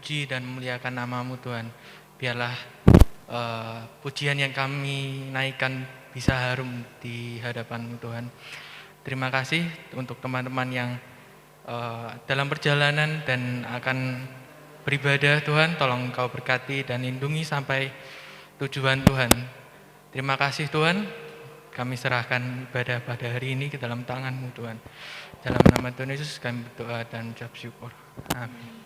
memuji dan memuliakan nama-Mu Tuhan. Biarlah pujian yang kami naikkan bisa harum di hadapan-Mu Tuhan. Terima kasih untuk teman-teman yang dalam perjalanan dan akan beribadah Tuhan. Tolong Engkau berkati dan lindungi sampai tujuan Tuhan. Terima kasih Tuhan. Kami serahkan ibadah pada hari ini ke dalam tangan-Mu Tuhan. Dalam nama Tuhan Yesus kami berdoa dan ucap syukur. Amin.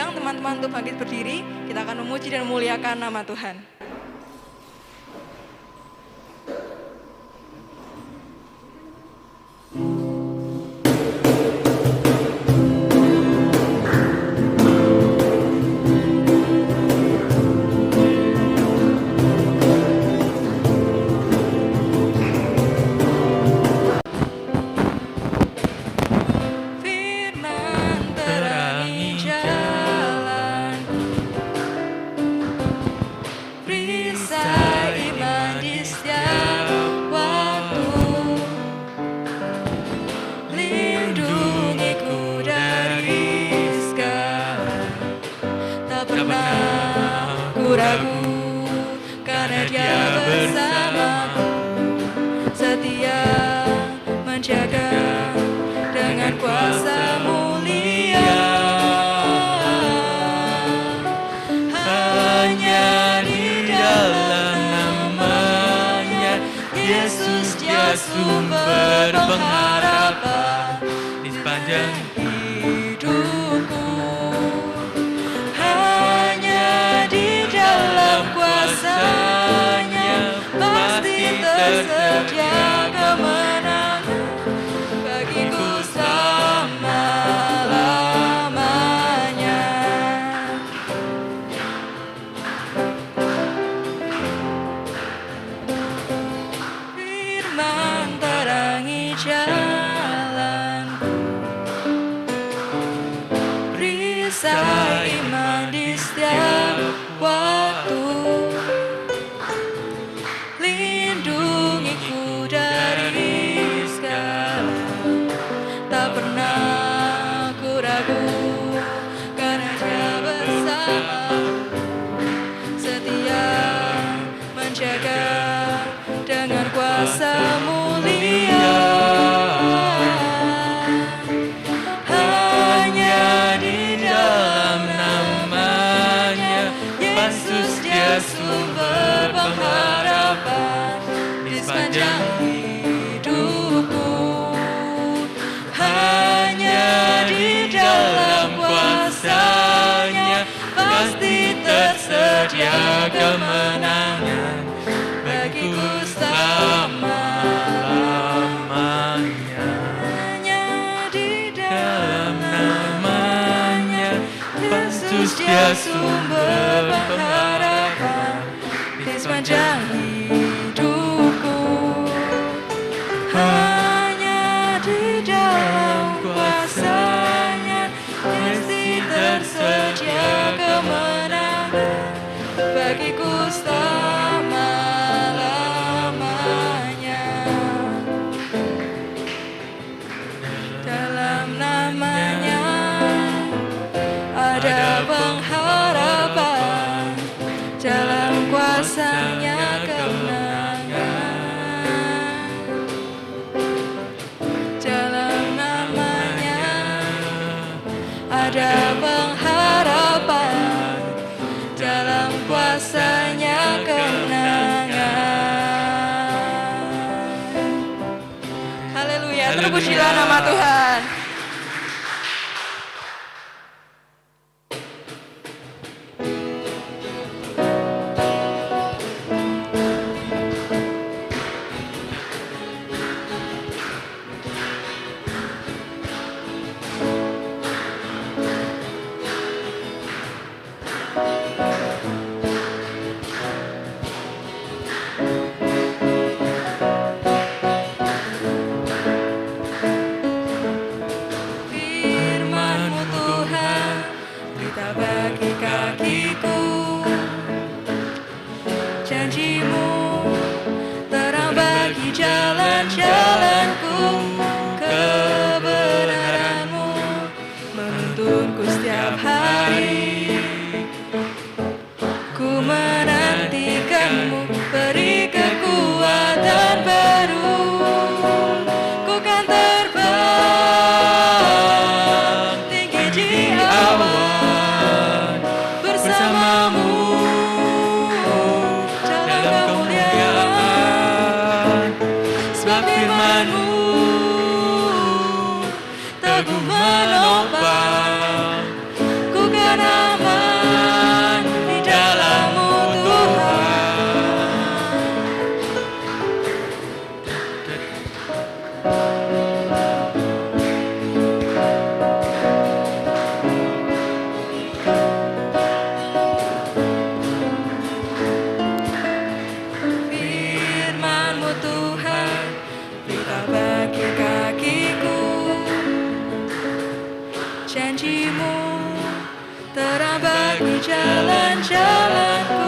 Teman-teman untuk bangkit berdiri, kita akan memuji dan memuliakan nama Tuhan. Sumber pengharapan di sepanjang hidupku, hanya di dalam kuasa-Nya pasti tersedia kemenangan. terangi jalanku. Perisai iman di setiap waktu, lindungiku dari segala. Tak pernah ku ragu, karena Dia bersama, setia menjaga dengan kuasa mulia. Hanya di dalam nama-Nya Yesus, Dia sumber pengharapan di sepanjang hidupku. Hanya di dalam kuasa-Nya pasti tersedia kemenangan bagiku selama-lamanya. Hanya di dalam nama-Nya Yesus, Dia sumber pengharapan di sepanjang hidupku. Hanya di dalam kuasa-Nya pasti tersedia kemenangan bagiku selama-lamanya. Dalam nama-Nya ada pengharapan, dalam kuasa-Nya kemenangan. Dalam nama-Nya ada pengharapan, dalam kuasa-Nya kemenangan. Haleluya, terpujilah nama Tuhan. Firman-Mu Tuhan, berita bagi kakiku. Janji-Mu terang bagi jalan-jalanku. Kebenaran-Mu menuntunku setiap hari. Ku menantikan-Mu, beri kekuatan baru. Ku kan terbang tinggi di awan bersama-Mu dalam kemuliaan. Sebab firman-Mu teguh menopang, ku kan aman di dalam-Mu Tuhan. Firman-Mu Tuhan, berita bagi kakiku. Janji-Mu terang bagi jalan-jalanku.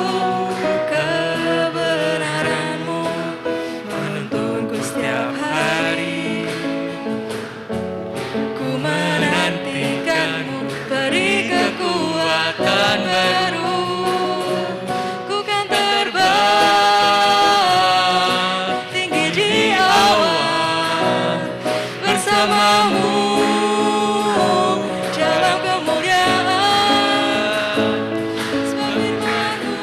Kebenaran-Mu menuntunku setiap hari. Ku menantikan-Mu, beri kekuatan baru. Ku kan terbang tinggi di awan bersama-Mu dalam kemuliaan. Sebab firman-Mu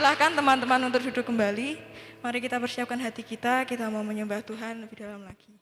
Silahkan teman-teman untuk duduk kembali. Mari kita persiapkan hati kita mau menyembah Tuhan lebih dalam lagi.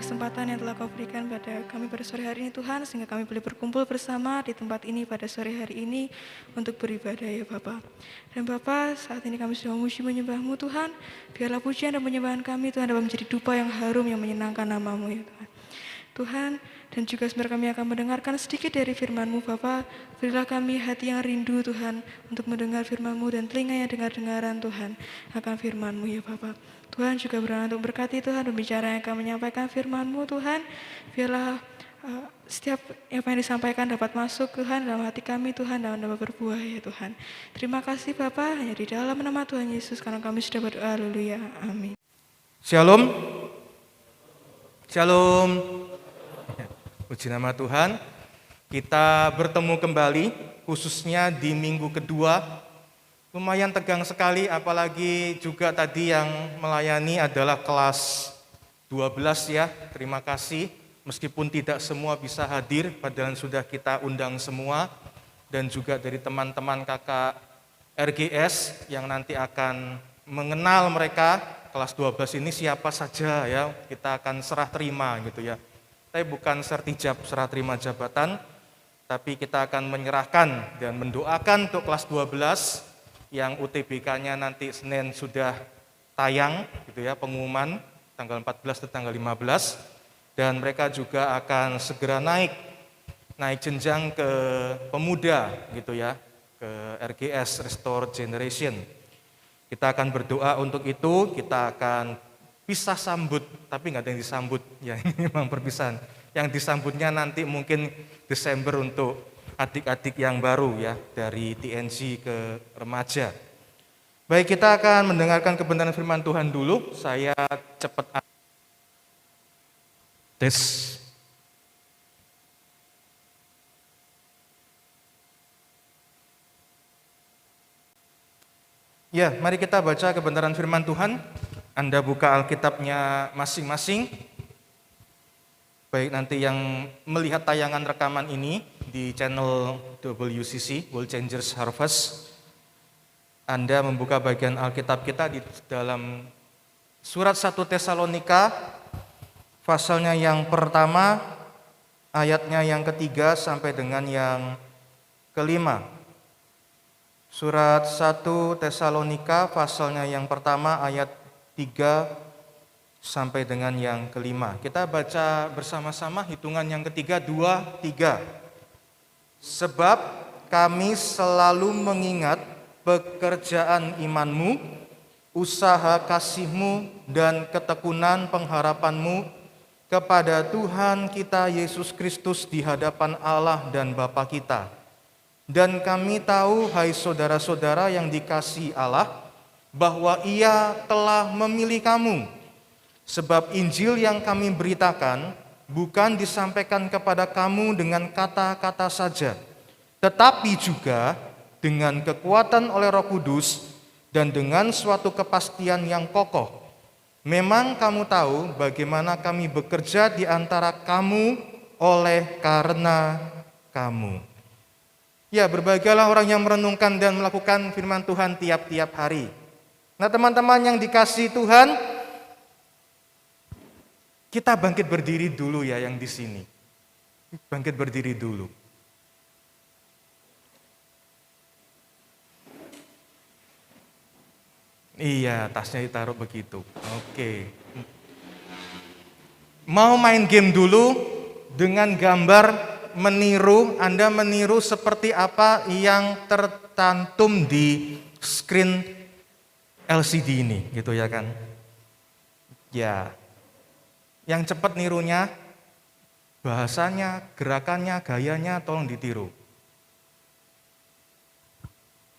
kesempatan yang telah Kau berikan pada kami pada sore hari ini Tuhan, sehingga kami boleh berkumpul bersama di tempat ini pada sore hari ini untuk beribadah ya Bapa. Dan Bapa, saat ini kami sudah memuji menyembah-Mu Tuhan, biarlah pujian dan penyembahan kami Tuhan dapat menjadi dupa yang harum yang menyenangkan nama-Mu ya Tuhan. Tuhan, dan juga sebentar kami akan mendengarkan sedikit dari firman-Mu Bapa. Berilah kami hati yang rindu Tuhan untuk mendengar firman-Mu dan telinga yang dengar-dengaran Tuhan akan firman-Mu ya Bapa. Tuhan juga berdoa untuk berkati Tuhan pembicara yang akan menyampaikan firman-Mu Tuhan. Biarlah setiap apa yang disampaikan dapat masuk Tuhan dalam hati kami Tuhan dan dapat berbuah ya Tuhan. Terima kasih Bapa, hanya di dalam nama Tuhan Yesus karena kami sudah berdoa. Haleluya. Amin. Shalom. Shalom. Puji nama Tuhan. Kita bertemu kembali khususnya di minggu kedua. Lumayan tegang sekali, apalagi juga tadi yang melayani adalah kelas 12 ya. Terima kasih, meskipun tidak semua bisa hadir, padahal sudah kita undang semua. Dan juga dari teman-teman kakak RGS yang nanti akan mengenal mereka, kelas 12 ini siapa saja ya, kita akan serah terima gitu ya. Tapi bukan sertijab, serah terima jabatan. tapi kita akan menyerahkan dan mendoakan untuk kelas 12 yang UTBK-nya nanti Senin sudah tayang gitu ya, pengumuman tanggal 14 dan tanggal 15, dan mereka juga akan segera naik jenjang ke pemuda gitu ya, ke RGS Restore Generation. Kita akan berdoa untuk itu, kita akan pisah sambut, tapi nggak ada yang disambut, ya ini memang perpisahan. Yang disambutnya nanti mungkin Desember untuk adik-adik yang baru ya, dari TNG ke remaja. Baik, kita akan mendengarkan kebenaran firman Tuhan dulu. Saya cepat tes. Ya, mari kita baca kebenaran firman Tuhan. Anda buka Alkitabnya masing-masing. Baik, nanti yang melihat tayangan rekaman ini di channel WCC, World Changers Harvest, Anda membuka bagian Alkitab kita di dalam surat 1 Tesalonika, pasalnya yang pertama, ayatnya yang ketiga sampai dengan yang kelima. Surat 1 Tesalonika, pasalnya yang pertama, ayat 3 sampai dengan yang kelima. Kita baca bersama-sama hitungan yang ketiga, 2, 3. Sebab kami selalu mengingat pekerjaan imanmu, usaha kasihmu, dan ketekunan pengharapanmu kepada Tuhan kita Yesus Kristus di hadapan Allah dan Bapa kita. Dan kami tahu, hai saudara-saudara yang dikasihi Allah, bahwa Ia telah memilih kamu. Sebab Injil yang kami beritakan bukan disampaikan kepada kamu dengan kata-kata saja, tetapi juga dengan kekuatan oleh Roh Kudus dan dengan suatu kepastian yang kokoh. Memang kamu tahu bagaimana kami bekerja di antara kamu oleh karena kamu. Ya, berbahagialah orang yang merenungkan dan melakukan firman Tuhan tiap-tiap hari. Nah, teman-teman yang dikasihi Tuhan, kita bangkit berdiri dulu ya yang di sini. Bangkit berdiri dulu. Iya, tasnya ditaruh begitu. Oke. Mau main game dulu dengan gambar meniru, Anda meniru seperti apa yang tercantum di screen LCD ini, gitu ya kan? Ya. Yang cepat nirunya, bahasanya, gerakannya, gayanya tolong ditiru.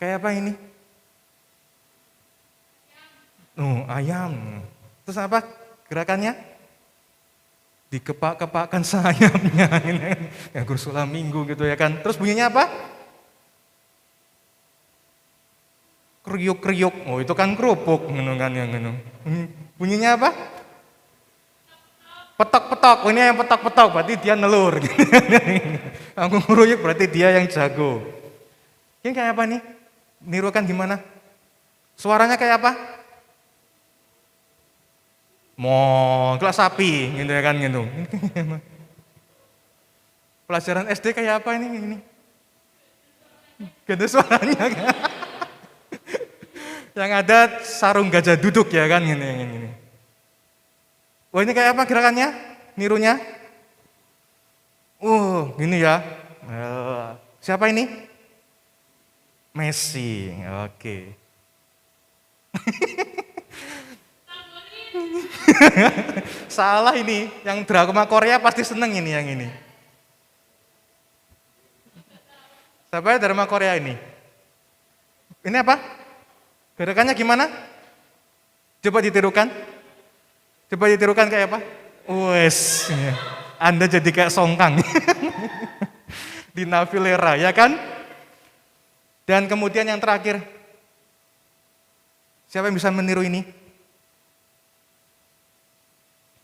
Kayak apa ini? Ayam. Terus apa gerakannya? Dikepak-kepakkan sayapnya. Ya, Gursula Minggu gitu ya kan. Terus bunyinya apa? Kriuk-kriuk. Oh, itu kan kerupuk. Bunyinya apa? Petok-petok, ini yang petok-petok, berarti dia nelur. Aku ngeruyuk, berarti dia yang jago. Ini kayak apa nih? Nirukan gimana? Suaranya kayak apa? Kelas sapi, gitu ya kan gitu. Pelajaran SD kayak apa ini? Gak ada suaranya kan? Yang ada sarung gajah duduk ya kan gini. Wah, ini kayak apa gerakannya? Nirunya? Gini ya. Siapa ini? Messi. Oke. Salah ini. Yang drama Korea pasti seneng ini yang ini. Siapa ya drama Korea ini? Ini apa? Gerakannya gimana? Coba ditirukan. Coba ditirukan kayak apa? Wes, Anda jadi kayak songkang. Di Navilera, ya kan? Dan kemudian yang terakhir, siapa yang bisa meniru ini?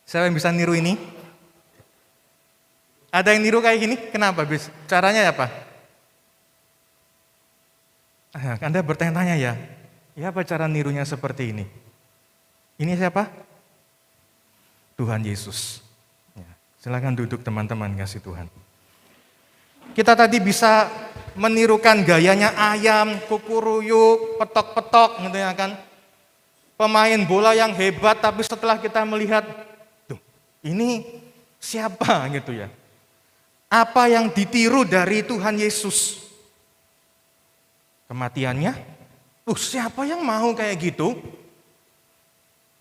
Siapa yang bisa niru ini? Ada yang niru kayak gini? Kenapa, Bis? Caranya apa? Anda bertanya-tanya ya, ya apa cara nirunya seperti ini? Ini siapa? Tuhan Yesus. Ya, silakan duduk teman-teman, kasih Tuhan. Kita tadi bisa menirukan gayanya ayam, kukuruyuk, petok-petok gitu ya kan. Pemain bola yang hebat, tapi setelah kita melihat, tuh, ini siapa gitu ya. Apa yang ditiru dari Tuhan Yesus? Kematiannya, siapa yang mau kayak gitu?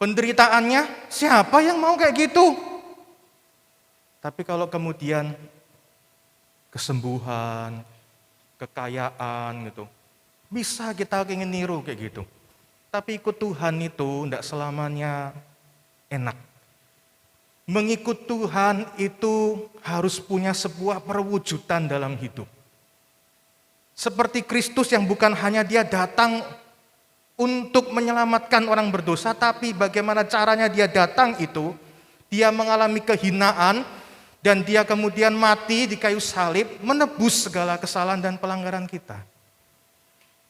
Penderitaannya, siapa yang mau kayak gitu? Tapi kalau kemudian kesembuhan, kekayaan gitu, bisa kita ingin niru kayak gitu. Tapi ikut Tuhan itu tidak selamanya enak. Mengikut Tuhan itu harus punya sebuah perwujudan dalam hidup. Seperti Kristus yang bukan hanya dia datang untuk menyelamatkan orang berdosa, tapi bagaimana caranya dia datang itu, dia mengalami kehinaan, dan dia kemudian mati di kayu salib, menebus segala kesalahan dan pelanggaran kita.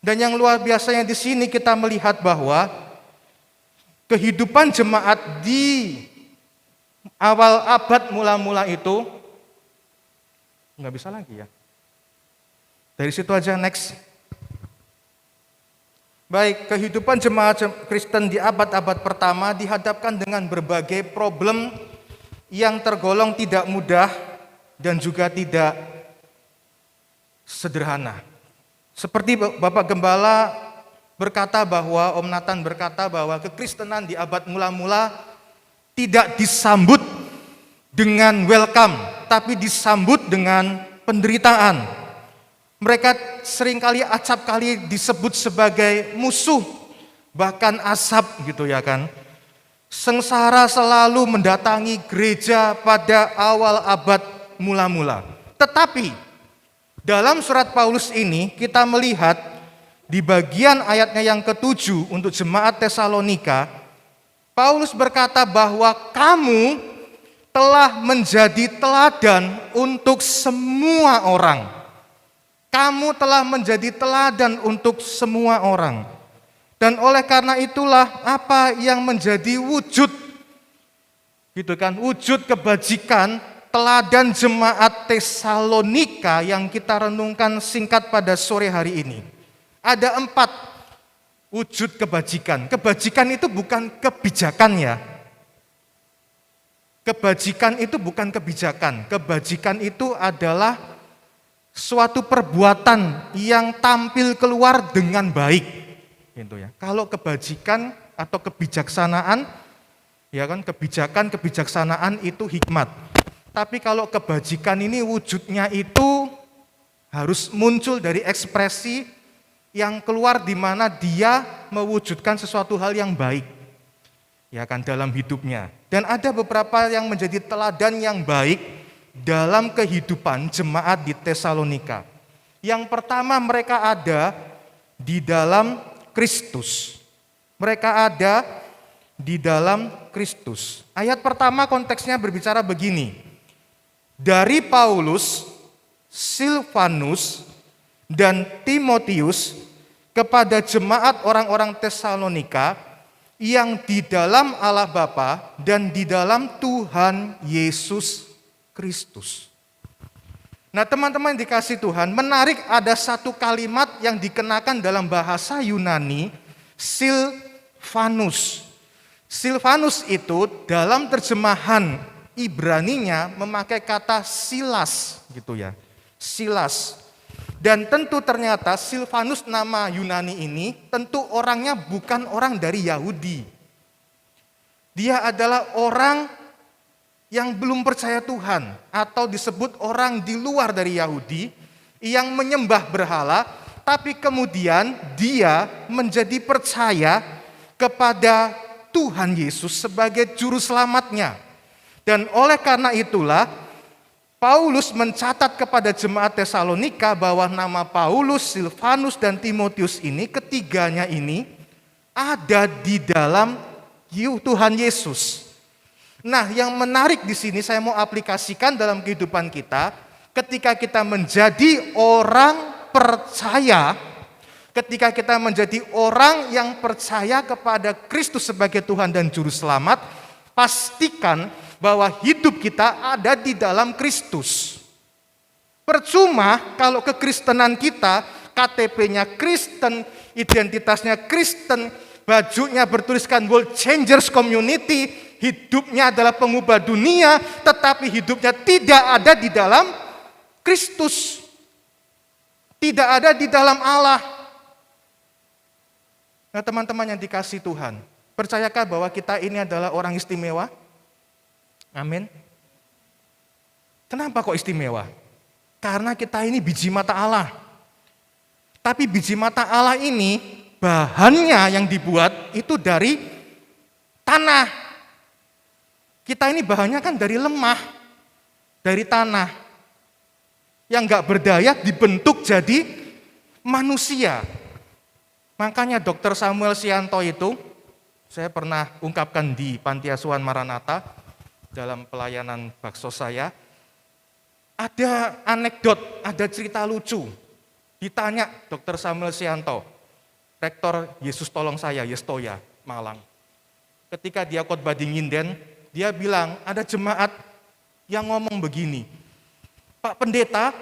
Dan yang luar biasanya di sini kita melihat bahwa kehidupan jemaat di awal abad mula-mula itu nggak bisa lagi ya. Dari situ aja, next. Baik, kehidupan jemaat Kristen di abad-abad pertama dihadapkan dengan berbagai problem yang tergolong tidak mudah dan juga tidak sederhana. Seperti Bapak Gembala berkata bahwa, Om Nathan berkata bahwa kekristenan di abad mula-mula tidak disambut dengan welcome, tapi disambut dengan penderitaan. Mereka seringkali acap kali disebut sebagai musuh, bahkan asap gitu ya kan. Sengsara selalu mendatangi gereja pada awal abad mula-mula. Tetapi dalam surat Paulus ini kita melihat di bagian ayatnya yang ke-7 untuk jemaat Tesalonika, Paulus berkata bahwa kamu telah menjadi teladan untuk semua orang. Kamu telah menjadi teladan untuk semua orang. Dan oleh karena itulah apa yang menjadi wujud, gitu kan, wujud kebajikan teladan jemaat Tesalonika yang kita renungkan singkat pada sore hari ini. Ada 4 wujud kebajikan. Kebajikan itu bukan kebijakan ya. Kebajikan itu bukan kebijakan. Kebajikan itu adalah suatu perbuatan yang tampil keluar dengan baik. Gitu ya. Kalau kebajikan atau kebijaksanaan, ya kan, kebijaksanaan itu hikmat. Tapi kalau kebajikan ini wujudnya itu harus muncul dari ekspresi yang keluar di mana dia mewujudkan sesuatu hal yang baik, ya kan, dalam hidupnya. Dan ada beberapa yang menjadi teladan yang baik dalam kehidupan jemaat di Tesalonika. Yang pertama, mereka ada di dalam Kristus. Mereka ada di dalam Kristus. Ayat pertama konteksnya berbicara begini. Dari Paulus, Silvanus, dan Timotius kepada jemaat orang-orang Tesalonika yang di dalam Allah Bapa dan di dalam Tuhan Yesus Kristus. Nah, teman-teman dikasih Tuhan, menarik ada satu kalimat yang dikenakan dalam bahasa Yunani, Silvanus. Silvanus itu dalam terjemahan Ibraninya memakai kata Silas gitu ya. Silas. Dan tentu ternyata Silvanus nama Yunani ini tentu orangnya bukan orang dari Yahudi. Dia adalah orang yang belum percaya Tuhan atau disebut orang di luar dari Yahudi yang menyembah berhala, tapi kemudian dia menjadi percaya kepada Tuhan Yesus sebagai juru selamatnya. Dan oleh karena itulah Paulus mencatat kepada jemaat Tesalonika bahwa nama Paulus, Silvanus, dan Timotius ini, ketiganya ini ada di dalam Tuhan Yesus. Nah, yang menarik di sini saya mau aplikasikan dalam kehidupan kita, ketika kita menjadi orang percaya, ketika kita menjadi orang yang percaya kepada Kristus sebagai Tuhan dan Juru Selamat, pastikan bahwa hidup kita ada di dalam Kristus. Percuma kalau kekristenan kita, KTP-nya Kristen, identitasnya Kristen, bajunya bertuliskan World Changers Community, hidupnya adalah pengubah dunia, tetapi hidupnya tidak ada di dalam Kristus. Tidak ada di dalam Allah. Nah, teman-teman yang dikasihi Tuhan, percayakah bahwa kita ini adalah orang istimewa? Amin. Kenapa kok istimewa? Karena kita ini biji mata Allah. Tapi biji mata Allah ini bahannya yang dibuat itu dari tanah. Kita ini bahannya kan dari lemah, dari tanah. Yang gak berdaya dibentuk jadi manusia. Makanya Dr. Samuel Sianto itu, saya pernah ungkapkan di Panti Asuhan Maranatha dalam pelayanan bakso saya, ada anekdot, ada cerita lucu. Ditanya Dr. Samuel Sianto, Rektor Yesus Tolong Saya, Yestoya, Malang. Ketika dia khotbah di Nginden, dia bilang, ada jemaat yang ngomong begini, Pak Pendeta,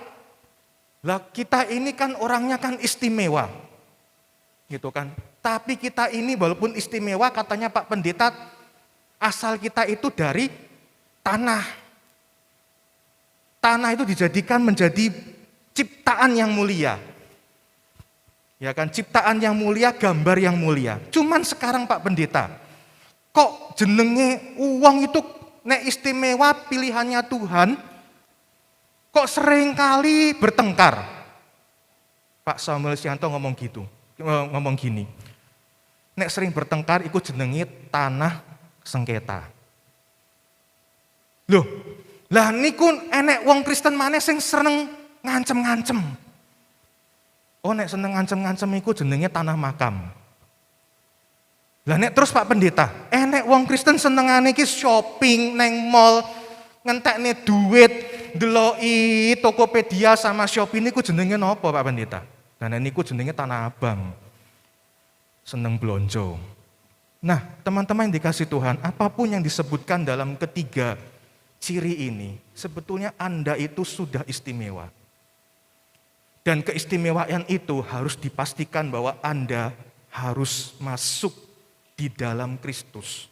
lah kita ini kan orangnya kan istimewa. Gitu kan. Tapi kita ini walaupun istimewa, katanya Pak Pendeta, asal kita itu dari tanah. Tanah itu dijadikan menjadi ciptaan yang mulia. Ya kan, ciptaan yang mulia, gambar yang mulia. Cuman sekarang Pak Pendeta, kok jenenge uang itu nek istimewa pilihannya Tuhan, kok seringkali bertengkar. Pak Samuel Sianto ngomong gitu, ngomong gini. Nek sering bertengkar ikut jenenge tanah sengketa. Loh, lah niku enek wong Kristen maneh sing seneng ngancem-ngancem. Oh nek seneng ngancem-ngancem iku jenenge tanah makam. Lah nek terus Pak Pendeta, enek wong Kristen senengane iki shopping neng mall, ngentekne duit, ndeloki Tokopedia sama Shopee niku jenenge napa Pak Pendeta? Lah niku jenenge tanah abang. Seneng blonjo. Nah, teman-teman yang dikasih Tuhan, apapun yang disebutkan dalam ketiga ciri ini, sebetulnya Anda itu sudah istimewa. Dan keistimewaan itu harus dipastikan bahwa Anda harus masuk di dalam Kristus.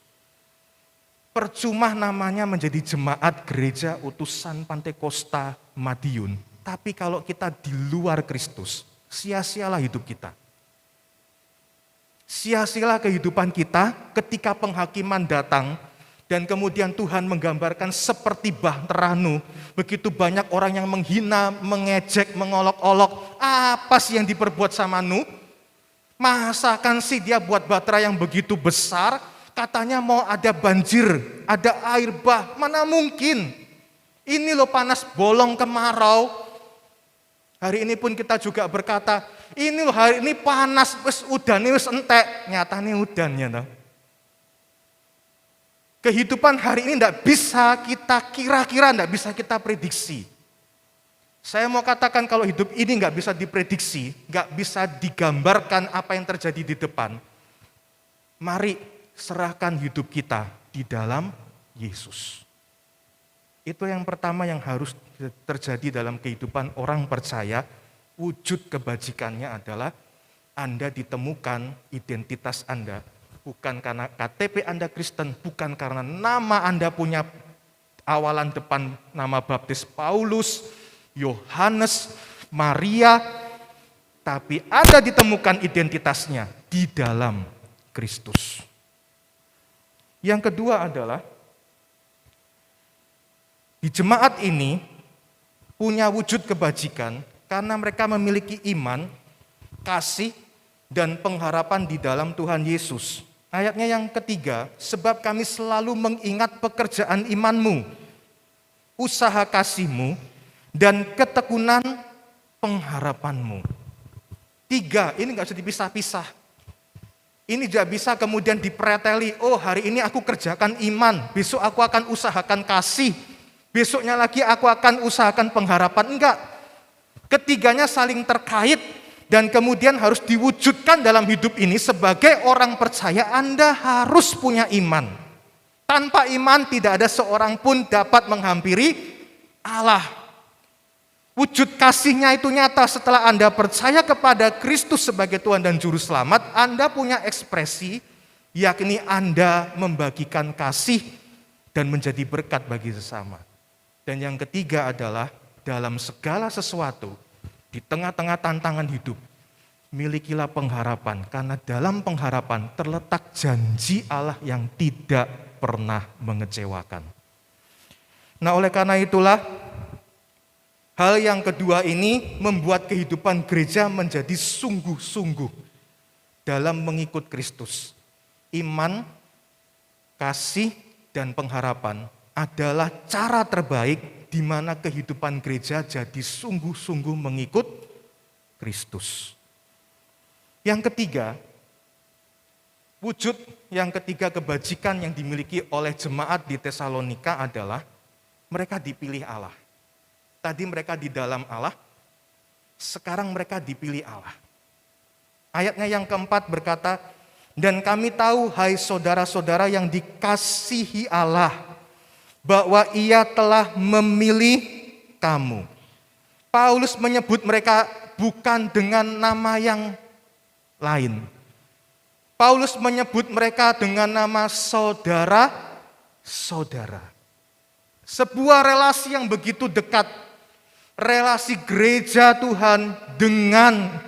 Percuma namanya menjadi jemaat gereja utusan Pantekosta Madiun, tapi kalau kita di luar Kristus, sia-sialah hidup kita. Sia-sialah kehidupan kita ketika penghakiman datang, dan kemudian Tuhan menggambarkan seperti Bahteranu, begitu banyak orang yang menghina, mengejek, mengolok-olok. Apa sih yang diperbuat sama Nuh? Masakan sih dia buat Bahtera yang begitu besar, katanya mau ada banjir, ada air bah, mana mungkin. Ini loh panas bolong kemarau. Hari ini pun kita juga berkata, ini loh hari ini panas, wis udan, wis entek, nyatanya udan ya toh. Kehidupan hari ini tidak bisa kita kira-kira, tidak bisa kita prediksi. Saya mau katakan kalau hidup ini nggak bisa diprediksi, nggak bisa digambarkan apa yang terjadi di depan. Mari serahkan hidup kita di dalam Yesus. Itu yang pertama yang harus terjadi dalam kehidupan orang percaya. Wujud kebajikannya adalah Anda ditemukan identitas Anda. Bukan karena KTP Anda Kristen, bukan karena nama Anda punya awalan depan nama baptis Paulus, Yohanes, Maria, tapi Anda ditemukan identitasnya di dalam Kristus. Yang kedua adalah, di jemaat ini punya wujud kebajikan karena mereka memiliki iman, kasih, dan pengharapan di dalam Tuhan Yesus. Ayatnya yang ketiga, sebab kami selalu mengingat pekerjaan imanmu, usaha kasihmu, dan ketekunan pengharapanmu. Tiga, ini gak bisa dipisah-pisah. Ini tidak bisa kemudian dipreteli, oh hari ini aku kerjakan iman, besok aku akan usahakan kasih, besoknya lagi aku akan usahakan pengharapan. Enggak, ketiganya saling terkait. Dan kemudian harus diwujudkan dalam hidup ini sebagai orang percaya. Anda harus punya iman. Tanpa iman tidak ada seorang pun dapat menghampiri Allah. Wujud kasihnya itu nyata setelah Anda percaya kepada Kristus sebagai Tuhan dan Juru Selamat, Anda punya ekspresi, yakni Anda membagikan kasih dan menjadi berkat bagi sesama. Dan yang ketiga adalah dalam segala sesuatu, di tengah-tengah tantangan hidup, milikilah pengharapan, karena dalam pengharapan terletak janji Allah yang tidak pernah mengecewakan. Nah, oleh karena itulah, hal yang kedua ini membuat kehidupan gereja menjadi sungguh-sungguh dalam mengikut Kristus. Iman, kasih, dan pengharapan adalah cara terbaik di mana kehidupan gereja jadi sungguh-sungguh mengikut Kristus. Yang ketiga, wujud yang ketiga kebajikan yang dimiliki oleh jemaat di Tesalonika adalah mereka dipilih Allah. Tadi mereka di dalam Allah, sekarang mereka dipilih Allah. Ayatnya yang keempat berkata, dan kami tahu hai saudara-saudara yang dikasihi Allah, bahwa Ia telah memilih kamu. Paulus menyebut mereka bukan dengan nama yang lain. Paulus menyebut mereka dengan nama saudara-saudara. Sebuah relasi yang begitu dekat, relasi gereja Tuhan dengan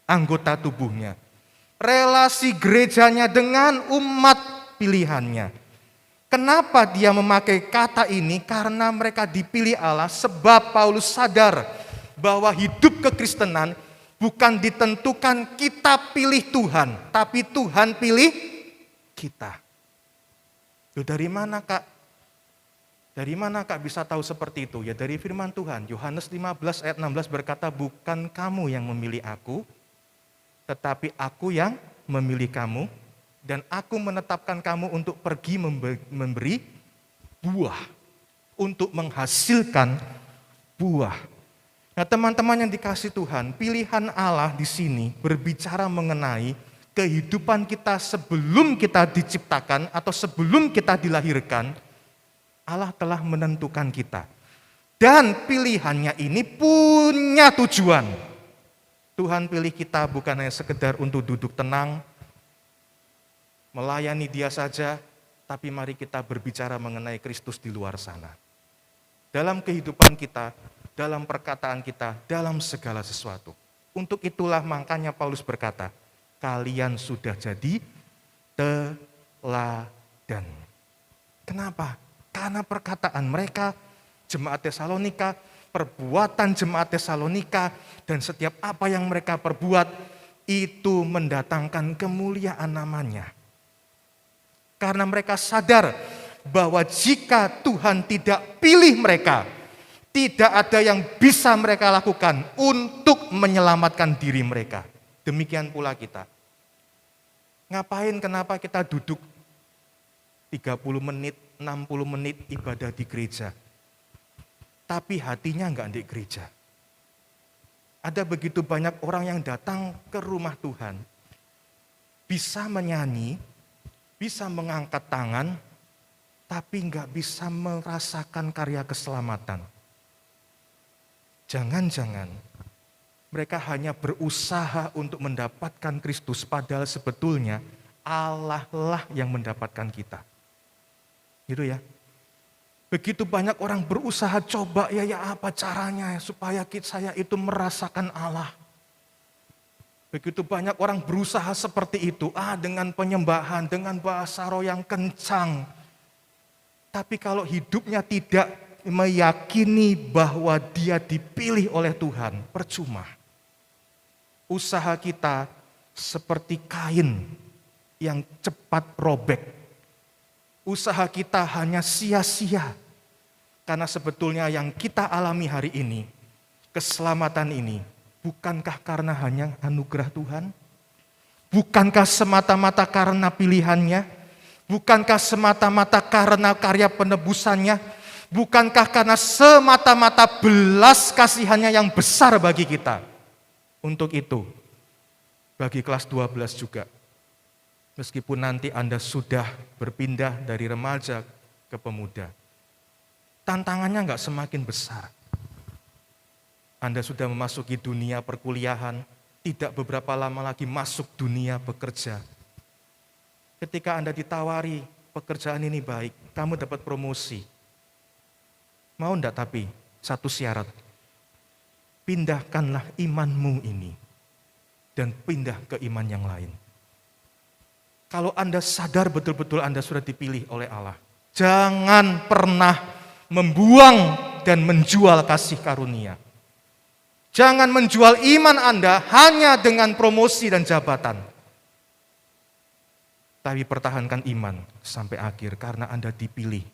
anggota tubuhnya, relasi gerejanya dengan umat pilihannya. Kenapa dia memakai kata ini? Karena mereka dipilih Allah, sebab Paulus sadar bahwa hidup kekristenan bukan ditentukan kita pilih Tuhan, tapi Tuhan pilih kita. Loh, dari mana Kak? Dari mana Kak bisa tahu seperti itu? Ya dari firman Tuhan. Yohanes 15 ayat 16 berkata, bukan kamu yang memilih aku, tetapi aku yang memilih kamu, dan aku menetapkan kamu untuk pergi memberi buah, untuk menghasilkan buah. Nah, teman-teman yang dikasihi Tuhan, pilihan Allah di sini berbicara mengenai kehidupan kita sebelum kita diciptakan atau sebelum kita dilahirkan. Allah telah menentukan kita. Dan pilihannya ini punya tujuan. Tuhan pilih kita bukan hanya sekedar untuk duduk tenang, melayani Dia saja, tapi mari kita berbicara mengenai Kristus di luar sana. Dalam kehidupan kita, dalam perkataan kita, dalam segala sesuatu. Untuk itulah makanya Paulus berkata, kalian sudah jadi teladan. Kenapa? Karena perkataan mereka, jemaat Tesalonika, perbuatan jemaat Tesalonika, dan setiap apa yang mereka perbuat, itu mendatangkan kemuliaan namanya. Karena mereka sadar bahwa jika Tuhan tidak pilih mereka, tidak ada yang bisa mereka lakukan untuk menyelamatkan diri mereka. Demikian pula kita. Ngapain, kenapa kita duduk 30 menit, 60 menit ibadah di gereja, tapi hatinya enggak di gereja. Ada begitu banyak orang yang datang ke rumah Tuhan, bisa menyanyi, bisa mengangkat tangan, tapi enggak bisa merasakan karya keselamatan. Jangan-jangan mereka hanya berusaha untuk mendapatkan Kristus, padahal sebetulnya Allah lah yang mendapatkan kita. Gitu ya. Begitu banyak orang berusaha coba ya apa caranya supaya saya itu merasakan Allah. Begitu banyak orang berusaha seperti itu, dengan penyembahan, dengan bahasa roh yang kencang. Tapi kalau hidupnya tidak meyakini bahwa dia dipilih oleh Tuhan, percuma. Usaha kita seperti kain yang cepat robek. Usaha kita hanya sia-sia. Karena sebetulnya yang kita alami hari ini, keselamatan ini, bukankah karena hanya anugerah Tuhan? Bukankah semata-mata karena pilihannya? Bukankah semata-mata karena karya penebusannya? Bukankah karena semata-mata belas kasihannya yang besar bagi kita? Untuk itu, bagi kelas 12 juga, meskipun nanti Anda sudah berpindah dari remaja ke pemuda, tantangannya enggak semakin besar. Anda sudah memasuki dunia perkuliahan, tidak beberapa lama lagi masuk dunia bekerja. Ketika Anda ditawari pekerjaan ini baik, kamu dapat promosi. Mau enggak tapi satu syarat, pindahkanlah imanmu ini dan pindah ke iman yang lain. Kalau Anda sadar betul-betul Anda sudah dipilih oleh Allah, jangan pernah membuang dan menjual kasih karunia. Jangan menjual iman Anda hanya dengan promosi dan jabatan. Tapi pertahankan iman sampai akhir karena Anda dipilih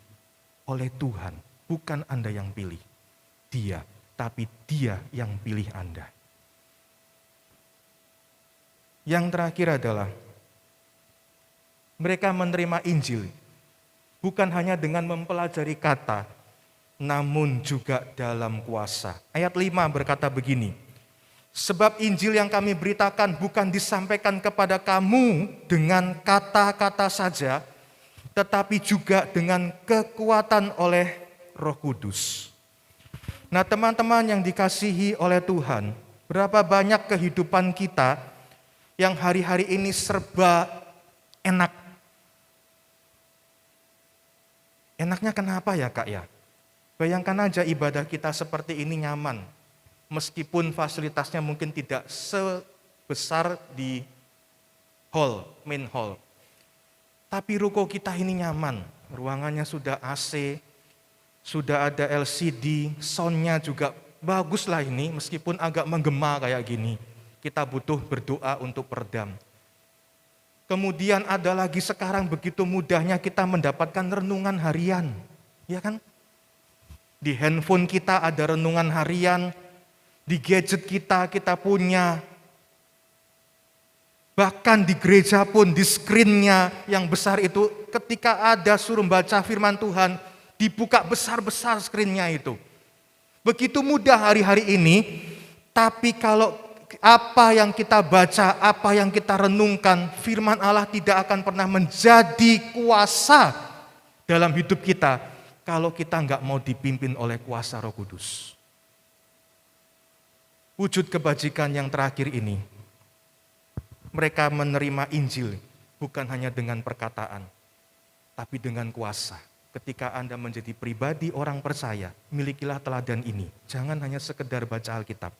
oleh Tuhan. Bukan Anda yang pilih Dia, tapi Dia yang pilih Anda. Yang terakhir adalah mereka menerima Injil bukan hanya dengan mempelajari kata, namun juga dalam kuasa. Ayat 5 berkata begini, sebab Injil yang kami beritakan bukan disampaikan kepada kamu dengan kata-kata saja, tetapi juga dengan kekuatan oleh Roh Kudus. Nah, teman-teman yang dikasihi oleh Tuhan, berapa banyak kehidupan kita yang hari-hari ini serba enak. Enaknya kenapa ya Kak ya? Bayangkan aja ibadah kita seperti ini nyaman. Meskipun fasilitasnya mungkin tidak sebesar di hall, main hall. Tapi ruko kita ini nyaman. Ruangannya sudah AC, sudah ada LCD, soundnya juga bagus lah ini. Meskipun agak menggema kayak gini. Kita butuh berdoa untuk peredam. Kemudian ada lagi sekarang begitu mudahnya kita mendapatkan renungan harian. Ya kan? Di handphone kita ada renungan harian. Di gadget kita punya. Bahkan di gereja pun di screen-nya yang besar itu ketika ada suruh baca firman Tuhan, dibuka besar-besar screen-nya itu. Begitu mudah hari-hari ini, tapi kalau apa yang kita baca, apa yang kita renungkan, firman Allah tidak akan pernah menjadi kuasa dalam hidup kita kalau kita nggak mau dipimpin oleh kuasa Roh Kudus. Wujud kebajikan yang terakhir ini, mereka menerima Injil bukan hanya dengan perkataan, tapi dengan kuasa. Ketika Anda menjadi pribadi orang percaya, milikilah teladan ini. Jangan hanya sekedar baca Alkitab.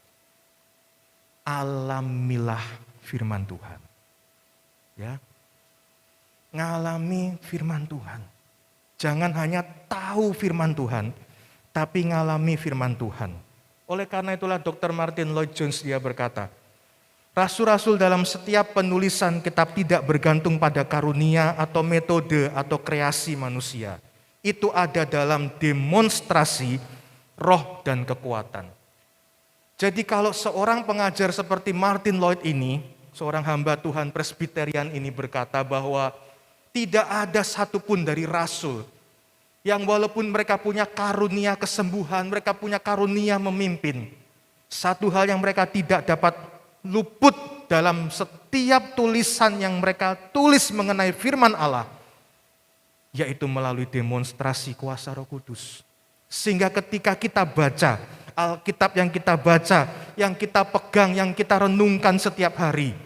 Alamilah firman Tuhan. Ya. Ngalami firman Tuhan. Jangan hanya tahu firman Tuhan, tapi ngalami firman Tuhan. Oleh karena itulah Dr. Martin Lloyd-Jones dia berkata, rasul-rasul dalam setiap penulisan kitab tidak bergantung pada karunia atau metode atau kreasi manusia. Itu ada dalam demonstrasi roh dan kekuatan. Jadi kalau seorang pengajar seperti Martin Lloyd ini, seorang hamba Tuhan Presbyterian ini berkata bahwa tidak ada satupun dari rasul yang walaupun mereka punya karunia kesembuhan, mereka punya karunia memimpin. Satu hal yang mereka tidak dapat luput dalam setiap tulisan yang mereka tulis mengenai firman Allah, yaitu melalui demonstrasi kuasa Roh Kudus. Sehingga ketika kita baca Alkitab yang kita baca, yang kita pegang, yang kita renungkan setiap hari,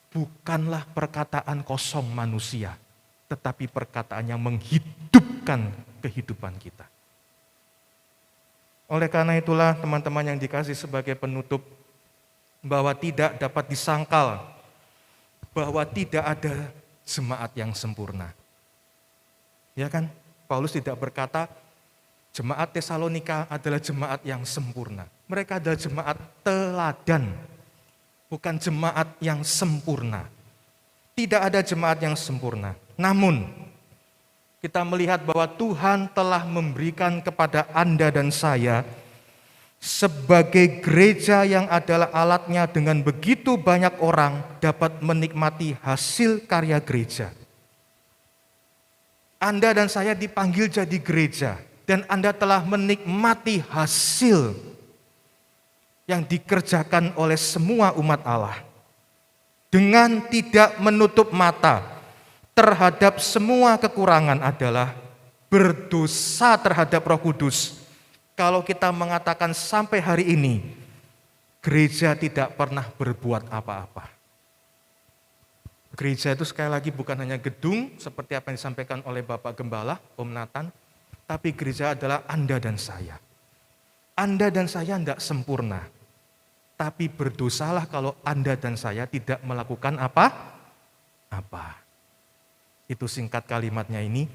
bukanlah perkataan kosong manusia, tetapi perkataan yang menghidupkan kehidupan kita. Oleh karena itulah teman-teman yang dikasih sebagai penutup, bahwa tidak dapat disangkal bahwa tidak ada jemaat yang sempurna. Ya kan? Paulus tidak berkata jemaat Tesalonika adalah jemaat yang sempurna. Mereka adalah jemaat teladan, bukan jemaat yang sempurna. Tidak ada jemaat yang sempurna. Namun, kita melihat bahwa Tuhan telah memberikan kepada Anda dan saya sebagai gereja yang adalah alatnya dengan begitu banyak orang dapat menikmati hasil karya gereja. Anda dan saya dipanggil jadi gereja dan Anda telah menikmati hasil yang dikerjakan oleh semua umat Allah. Dengan tidak menutup mata terhadap semua kekurangan adalah berdosa terhadap Roh Kudus. Kalau kita mengatakan sampai hari ini gereja tidak pernah berbuat apa-apa. Gereja itu sekali lagi bukan hanya gedung seperti apa yang disampaikan oleh Bapak Gembala, Om Nathan, tapi gereja adalah Anda dan saya. Anda dan saya tidak sempurna, tapi berdosalah kalau Anda dan saya tidak melakukan apa-apa. Itu singkat kalimatnya ini,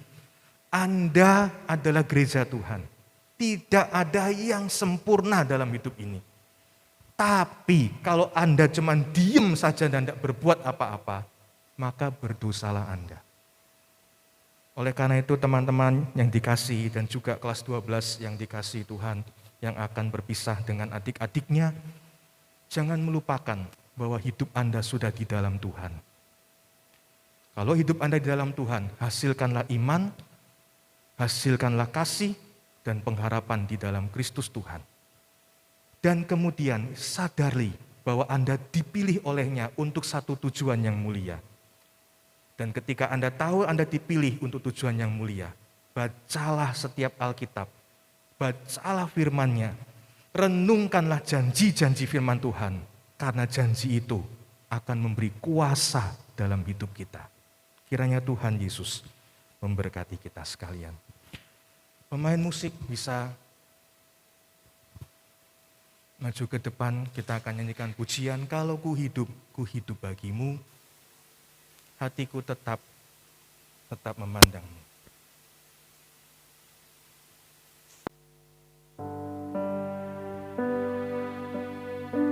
Anda adalah gereja Tuhan. Tidak ada yang sempurna dalam hidup ini. Tapi kalau Anda cuma diem saja dan tidak berbuat apa-apa, maka berdosalah Anda. Oleh karena itu teman-teman yang dikasihi dan juga kelas 12 yang dikasihi Tuhan yang akan berpisah dengan adik-adiknya, jangan melupakan bahwa hidup Anda sudah di dalam Tuhan. Kalau hidup Anda di dalam Tuhan, hasilkanlah iman, hasilkanlah kasih dan pengharapan di dalam Kristus Tuhan. Dan kemudian sadari bahwa Anda dipilih olehnya untuk satu tujuan yang mulia. Dan ketika Anda tahu Anda dipilih untuk tujuan yang mulia, bacalah setiap Alkitab, bacalah firman-Nya, renungkanlah janji-janji firman Tuhan, karena janji itu akan memberi kuasa dalam hidup kita. Kiranya Tuhan Yesus memberkati kita sekalian. Pemain musik bisa maju ke depan, kita akan nyanyikan pujian, kalau ku hidup bagimu. Hatiku tetap memandangmu.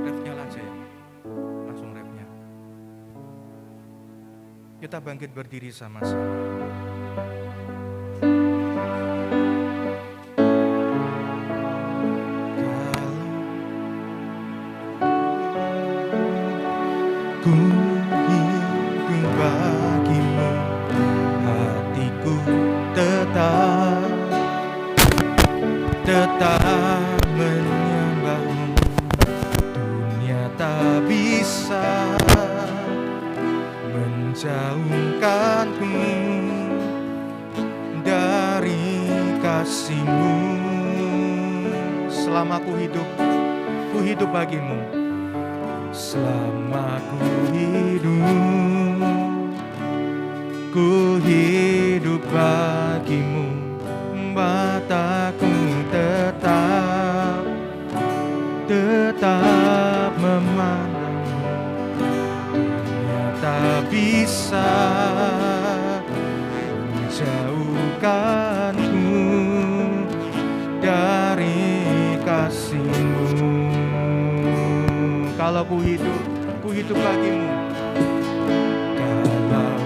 Refnya aja ya, langsung refnya. Kita bangkit berdiri sama-sama. Ku bagimu, hatiku tetap menyembahmu. Dunia tak bisa menjauhkanku dari kasih-Mu. Selama ku hidup bagimu. Selama ku hidup bagimu, mataku tetap memandangmu. Dunia tak bisa menjauhkanku dari kasih-Mu. Kalau ku hidup bagimu. Kalau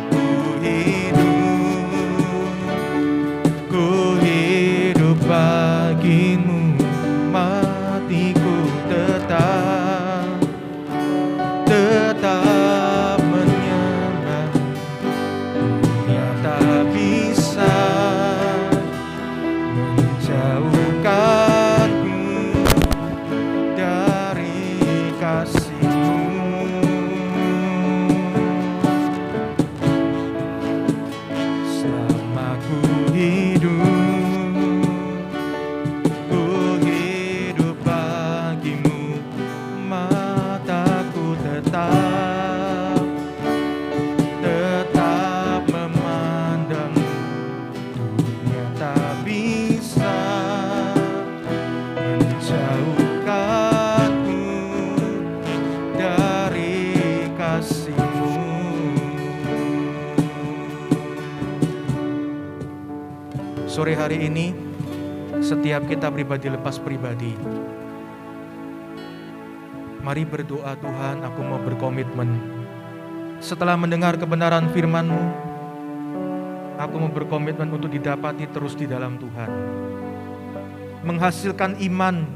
ku hidup bagimu, matiku tetap menyembah. Dunia tak bisa menjauhkanku dari kasih-Mu. Selama ku hidup bagimu, mataku tetap memandangmu. Dunia tak bisa menjauhkanku dari kasih-Mu. Sore hari ini, setiap kita pribadi lepas pribadi, mari berdoa, Tuhan, aku mau berkomitmen. Setelah mendengar kebenaran firman-Mu, aku mau berkomitmen untuk didapati terus di dalam Tuhan. Menghasilkan iman,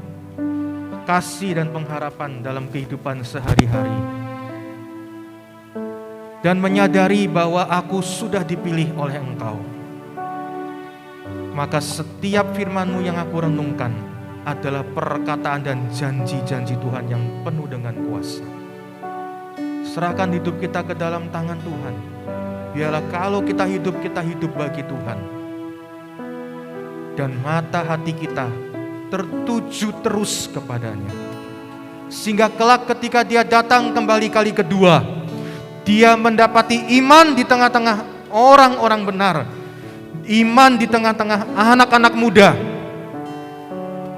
kasih dan pengharapan dalam kehidupan sehari-hari. Dan menyadari bahwa aku sudah dipilih oleh Engkau. Maka setiap firman-Mu yang aku renungkan adalah perkataan dan janji-janji Tuhan yang penuh dengan kuasa. Serahkan hidup kita ke dalam tangan Tuhan. Biarlah kalau kita hidup bagi Tuhan. Dan mata hati kita tertuju terus kepadanya. sehingga kelak ketika dia datang kembali kali kedua, dia mendapati iman di tengah-tengah orang-orang benar, iman di tengah-tengah anak-anak muda.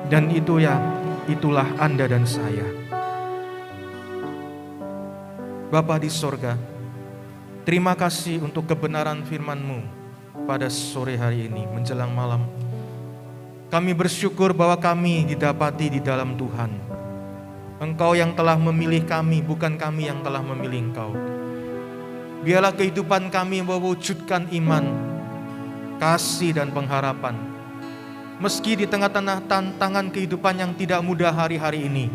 Dan itulah Anda dan saya. Bapa di sorga, terima kasih untuk kebenaran firman-Mu pada sore hari ini menjelang malam. Kami bersyukur bahwa kami didapati di dalam Tuhan. Engkau yang telah memilih kami, bukan kami yang telah memilih Engkau. Biarlah kehidupan kami mewujudkan iman, kasih dan pengharapan. Meski di tengah-tengah tantangan kehidupan yang tidak mudah hari-hari ini,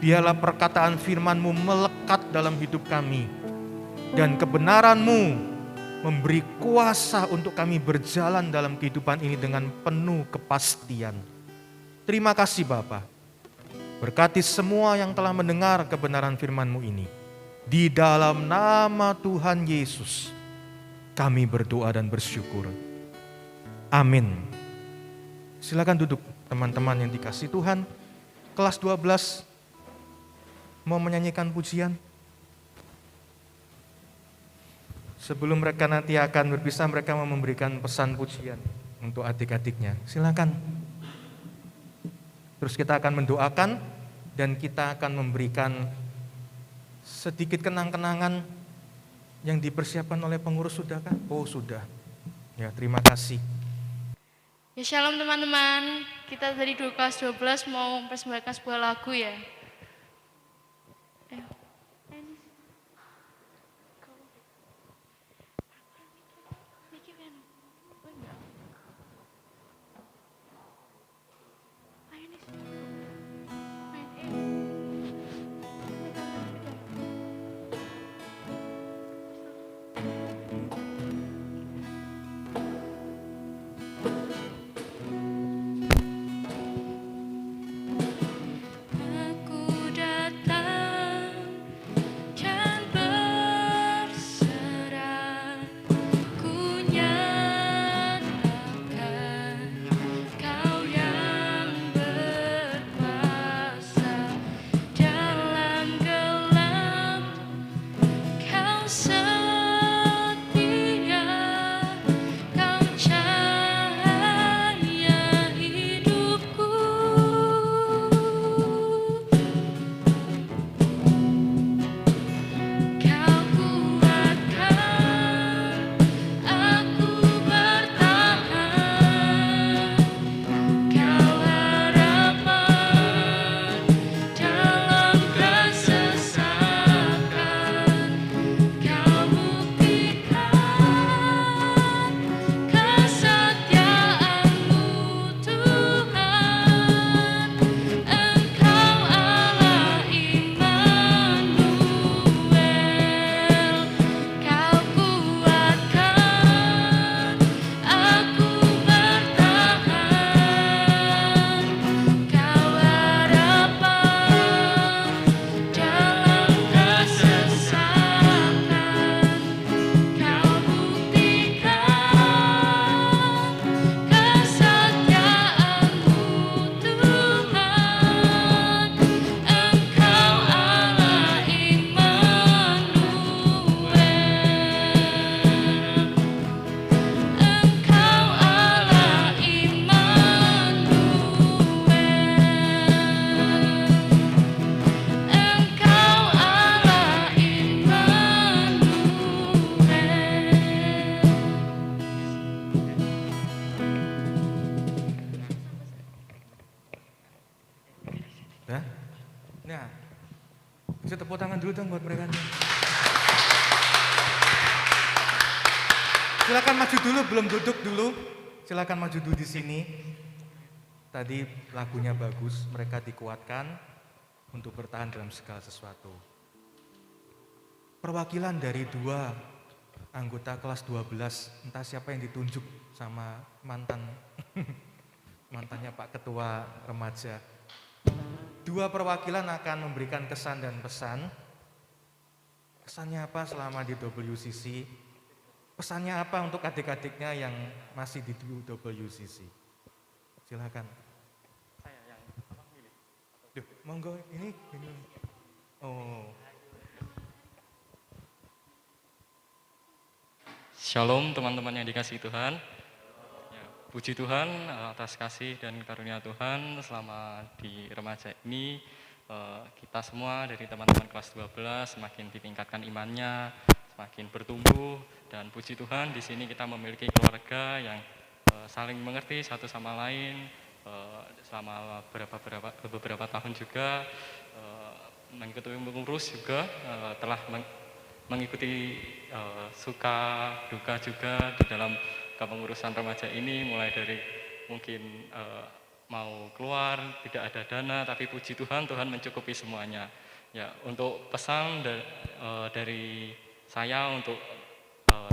biarlah perkataan firman-Mu melekat dalam hidup kami, dan kebenaran-Mu memberi kuasa untuk kami berjalan dalam kehidupan ini dengan penuh kepastian. Terima kasih Bapa. Berkati semua yang telah mendengar kebenaran firman-Mu ini. Di dalam nama Tuhan Yesus, kami berdoa dan bersyukur. Amin. Silakan duduk teman-teman yang dikasihi Tuhan. Kelas 12 mau menyanyikan pujian. Sebelum mereka nanti akan berpisah, mereka mau memberikan pesan pujian untuk adik-adiknya. Silakan. Terus kita akan mendoakan dan kita akan memberikan sedikit kenang-kenangan yang dipersiapkan oleh pengurus. Sudah kan? Oh sudah. Ya, terima kasih. Ya shalom teman-teman, kita dari kelas 12 mau mempersembahkan sebuah lagu ya. Bisa tepuk tangan dulu dong buat mereka. Silakan maju dulu, belum duduk dulu. Silakan maju dulu di sini. Tadi lagunya bagus, mereka dikuatkan untuk bertahan dalam segala sesuatu. Perwakilan dari dua anggota kelas 12, entah siapa yang ditunjuk sama mantannya Pak Ketua Remaja. Dua perwakilan akan memberikan kesan dan pesan. Kesannya apa selama di WCC? Pesannya apa untuk adik-adiknya yang masih di WCC? Silakan. Duh, monggo ini. Oh. Shalom teman-teman yang dikasihi Tuhan. Ya, puji Tuhan atas kasih dan karunia Tuhan selama di remaja ini kita semua dari teman-teman kelas 12 semakin ditingkatkan imannya, semakin bertumbuh, dan puji Tuhan di sini kita memiliki keluarga yang saling mengerti satu sama lain selama beberapa tahun juga mengikuti pengurus juga telah mengikuti suka duka juga di dalam kepengurusan remaja ini, mulai dari mungkin mau keluar tidak ada dana, tapi puji Tuhan Tuhan mencukupi semuanya. Ya, untuk pesan dari saya untuk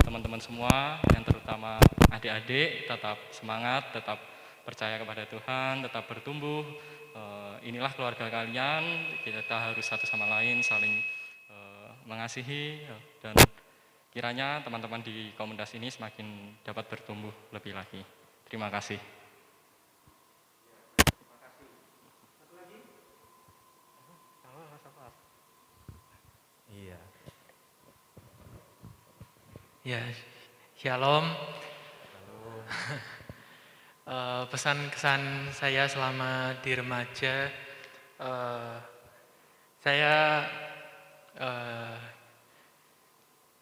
teman-teman semua, yang terutama adik-adik, tetap semangat, tetap percaya kepada Tuhan, tetap bertumbuh. Inilah keluarga kalian, kita harus satu sama lain saling mengasihi, dan kiranya teman-teman di komunitas ini semakin dapat bertumbuh lebih lagi. Terima kasih. Iya. Ya, shalom. Pesan kesan saya selama di remaja, saya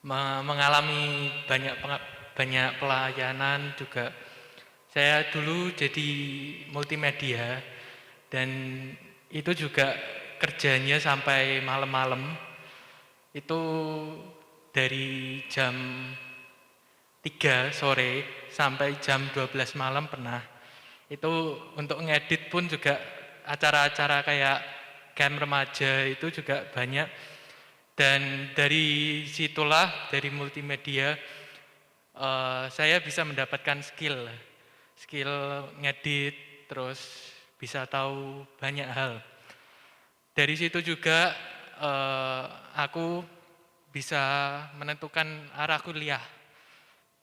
mengalami banyak pelayanan juga. Saya dulu jadi multimedia dan itu juga kerjanya sampai malam-malam. Itu dari jam 3 sore sampai jam 12 malam pernah. Itu untuk ngedit pun juga acara-acara kayak camp remaja itu juga banyak. Dan dari situlah, dari multimedia, saya bisa mendapatkan skill ngedit, terus bisa tahu banyak hal. Dari situ juga aku bisa menentukan arah kuliah.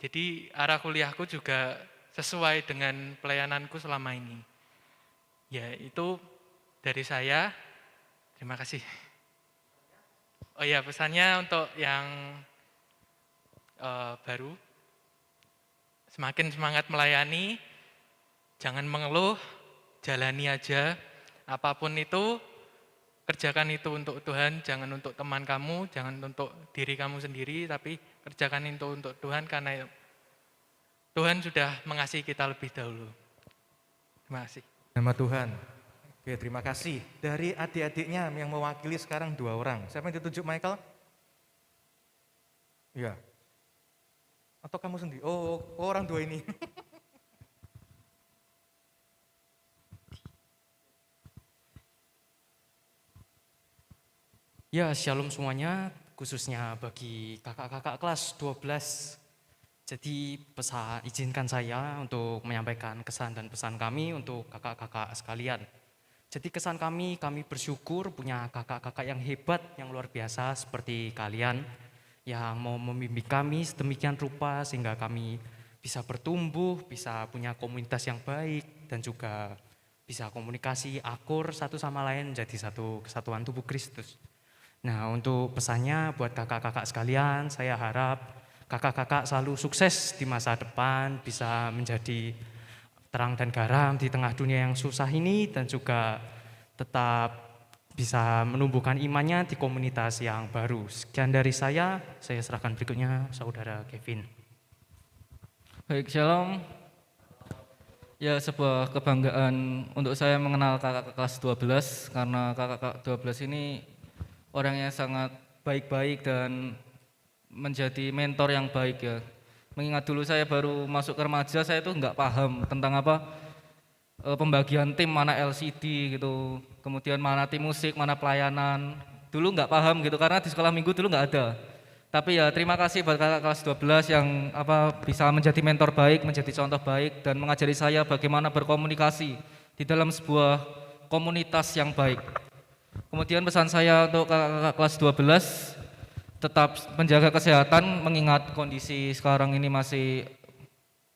Jadi arah kuliahku juga sesuai dengan pelayananku selama ini. Ya, itu dari saya. Terima kasih. Oh ya, pesannya untuk yang baru, semakin semangat melayani, jangan mengeluh, jalani aja. Apapun itu, kerjakan itu untuk Tuhan, jangan untuk teman kamu, jangan untuk diri kamu sendiri, tapi kerjakan itu untuk Tuhan karena Tuhan sudah mengasihi kita lebih dahulu. Terima kasih. Nama Tuhan. Oke, terima kasih. Dari adik-adiknya yang mewakili sekarang 2 orang. Siapa yang ditunjuk, Michael? Iya. Atau kamu sendiri? Oh, orang 2 ini. Ya, shalom semuanya, khususnya bagi kakak-kakak kelas 12. Jadi izinkan saya untuk menyampaikan kesan dan pesan kami untuk kakak-kakak sekalian. Jadi kesan kami bersyukur punya kakak-kakak yang hebat, yang luar biasa seperti kalian, yang mau membimbing kami sedemikian rupa sehingga kami bisa bertumbuh, bisa punya komunitas yang baik, dan juga bisa komunikasi akur satu sama lain jadi satu kesatuan tubuh Kristus. Nah, untuk pesannya buat kakak-kakak sekalian, saya harap kakak-kakak selalu sukses di masa depan, bisa menjadi terang dan garam di tengah dunia yang susah ini, dan juga tetap bisa menumbuhkan imannya di komunitas yang baru. Sekian dari saya serahkan berikutnya Saudara Kevin. Baik, shalom. Ya, sebuah kebanggaan untuk saya mengenal kakak kelas 12, karena kakak 12 ini orangnya sangat baik-baik dan menjadi mentor yang baik ya. Mengingat dulu saya baru masuk ke remaja, saya tuh nggak paham tentang pembagian tim, mana LCD gitu, kemudian mana tim musik, mana pelayanan. Dulu nggak paham gitu karena di sekolah minggu dulu nggak ada. Tapi ya terima kasih buat kakak kelas 12 yang bisa menjadi mentor baik, menjadi contoh baik, dan mengajari saya bagaimana berkomunikasi di dalam sebuah komunitas yang baik. Kemudian pesan saya untuk kakak kelas 12, tetap menjaga kesehatan mengingat kondisi sekarang ini masih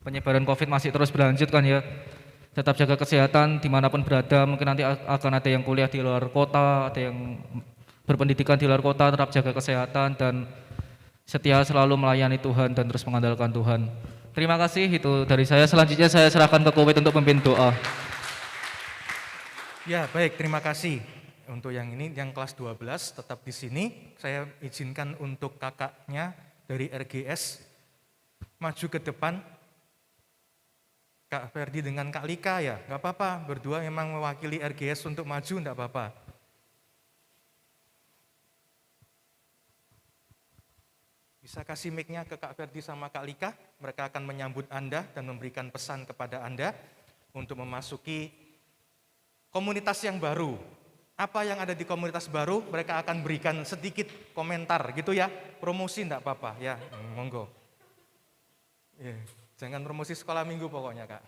penyebaran COVID masih terus berlanjut kan ya. tetap jaga kesehatan dimanapun berada. Mungkin nanti akan ada yang kuliah di luar kota, ada yang berpendidikan di luar kota, tetap jaga kesehatan dan setia selalu melayani Tuhan dan terus mengandalkan Tuhan. Terima kasih, itu dari saya. Selanjutnya saya serahkan ke Kowet untuk memimpin doa. Ya, baik, terima kasih. Untuk yang ini, yang kelas 12 tetap di sini. Saya izinkan untuk kakaknya dari RGS maju ke depan. Kak Ferdi dengan Kak Lika ya, nggak apa-apa, berdua memang mewakili RGS untuk maju, nggak apa-apa. Bisa kasih mic-nya ke Kak Ferdi sama Kak Lika, mereka akan menyambut Anda dan memberikan pesan kepada Anda untuk memasuki komunitas yang baru. Apa yang ada di komunitas baru, mereka akan berikan sedikit komentar gitu ya, promosi enggak apa-apa ya, monggo. Ya, jangan promosi sekolah minggu pokoknya Kak.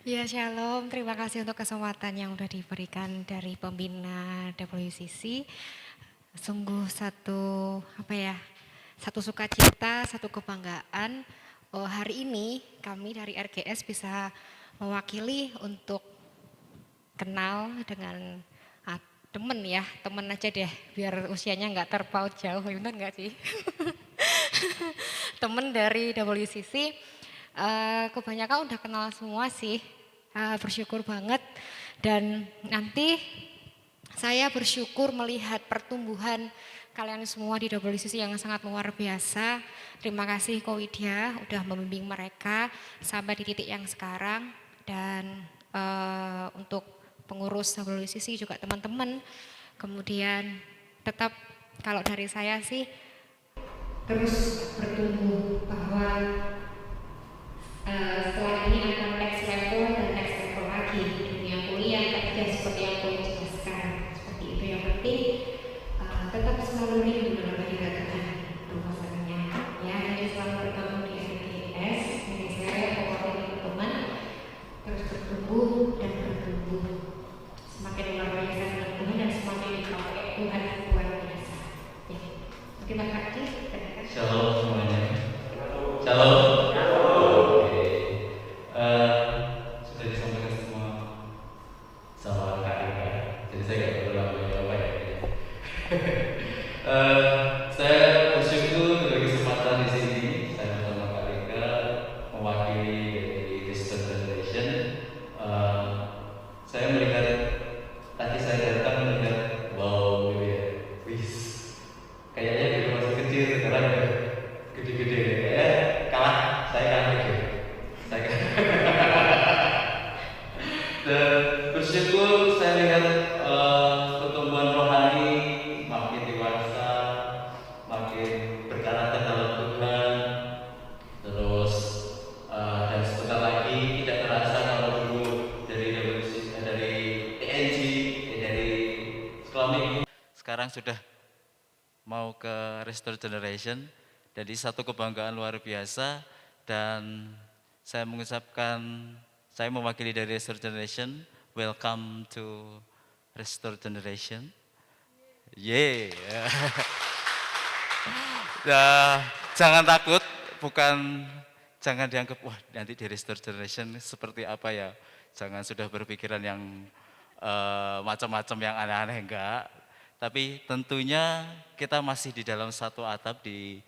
Ya, shalom. Terima kasih untuk kesempatan yang sudah diberikan dari pembina WCC. Sungguh satu sukacita, satu kebanggaan. Hari ini kami dari RGS bisa mewakili untuk kenal dengan temen aja deh, biar usianya nggak terpaut jauh, benar nggak sih? Temen dari WCC, kebanyakan udah kenal semua sih, bersyukur banget. Dan nanti saya bersyukur melihat pertumbuhan kalian semua di WCC yang sangat luar biasa. Terima kasih Ko Widya udah membimbing mereka sampai di titik yang sekarang. Dan untuk pengurus WCC juga teman-teman. Kemudian tetap kalau dari saya sih terus bertumbuh bahwa setelah ini akan next level dan next level lagi di dunia kuliah, kerja seperti yang Ko jelaskan. Seperti itu yang penting. Tetap selalu rindu menambah Tuhan bahwasanya ya, jadi selalu bertemu di RGS. Jadi saya mewakili teman-teman terus bertumbuh dan bertumbuh semakin luar biasa dengan Tuhan dan semakin dipakai Tuhan luar biasa. Ya, terima kasih. Shalom semuanya. Shalom. Oke. Sudah disampaikan semua sama Kak Ika. Jadi saya nggak perlu apa ya. Saya bersyukur diberi kesempatan di sini. Saya bersama Kak Rika mewakili dari Distant Generation. Saya melihat tadi saya datang melihat wow, wis kayaknya dulu masih kecil, sekarang udah gede-gede. Kayaknya kalah, saya kalah gede. Saya dan bersyukur saya lihat pertumbuhan rohani makin dewasa, makin berkarakter dalam Tuhan. Terus dan sebentar lagi tidak terasa kalau dulu dari TNG, dari sekolah minggu, sekarang sudah mau ke Restore Generation. Jadi satu kebanggaan luar biasa. Dan saya mengucapkan, saya mewakili dari Restore Generation, welcome to Restore Generation. Yeay. Nah, jangan takut, jangan dianggap wah nanti di Restore Generation seperti apa ya. Jangan sudah berpikiran yang macam-macam yang aneh-aneh, enggak. Tapi tentunya kita masih di dalam satu atap di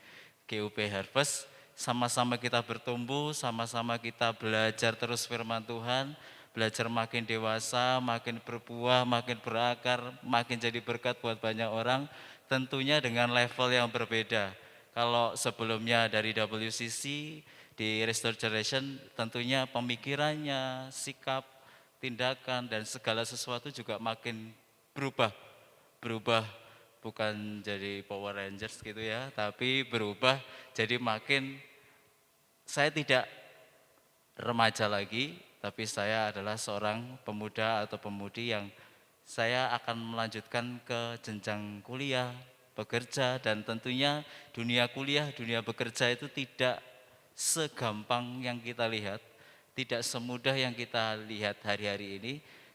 GUP Harvest. Sama-sama kita bertumbuh, sama-sama kita belajar terus firman Tuhan, belajar makin dewasa, makin berbuah, makin berakar, makin jadi berkat buat banyak orang, tentunya dengan level yang berbeda. Kalau sebelumnya dari WCC, di Restore Generation, tentunya pemikirannya, sikap, tindakan, dan segala sesuatu juga makin berubah bukan jadi Power Rangers gitu ya, tapi berubah jadi makin, saya tidak remaja lagi, tapi saya adalah seorang pemuda atau pemudi yang saya akan melanjutkan ke jenjang kuliah, bekerja, dan tentunya dunia kuliah, dunia bekerja itu tidak segampang yang kita lihat, tidak semudah yang kita lihat hari-hari ini,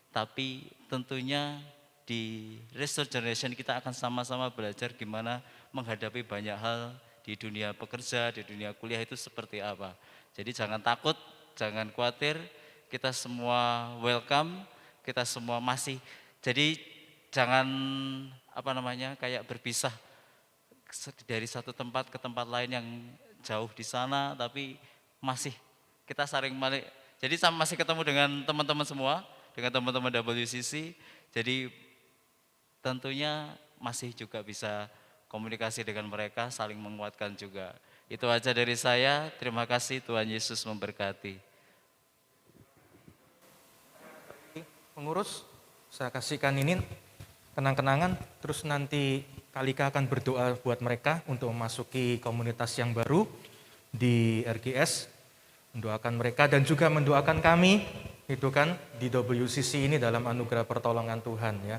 tapi tentunya di Restore Generation kita akan sama-sama belajar gimana menghadapi banyak hal di dunia pekerja, di dunia kuliah itu seperti apa. Jadi jangan takut, jangan khawatir, kita semua welcome, kita semua masih. Jadi jangan kayak berpisah dari satu tempat ke tempat lain yang jauh di sana, tapi masih kita saling balik. Jadi masih ketemu dengan teman-teman semua, dengan teman-teman WCC. Jadi tentunya masih juga bisa komunikasi dengan mereka, saling menguatkan juga. Itu aja dari saya. Terima kasih, Tuhan Yesus memberkati. Pengurus, saya kasihkan ini kenang-kenangan, terus nanti Kalika akan berdoa buat mereka untuk memasuki komunitas yang baru di RGS, mendoakan mereka dan juga mendoakan kami, itu kan di WCC ini dalam anugerah pertolongan Tuhan ya.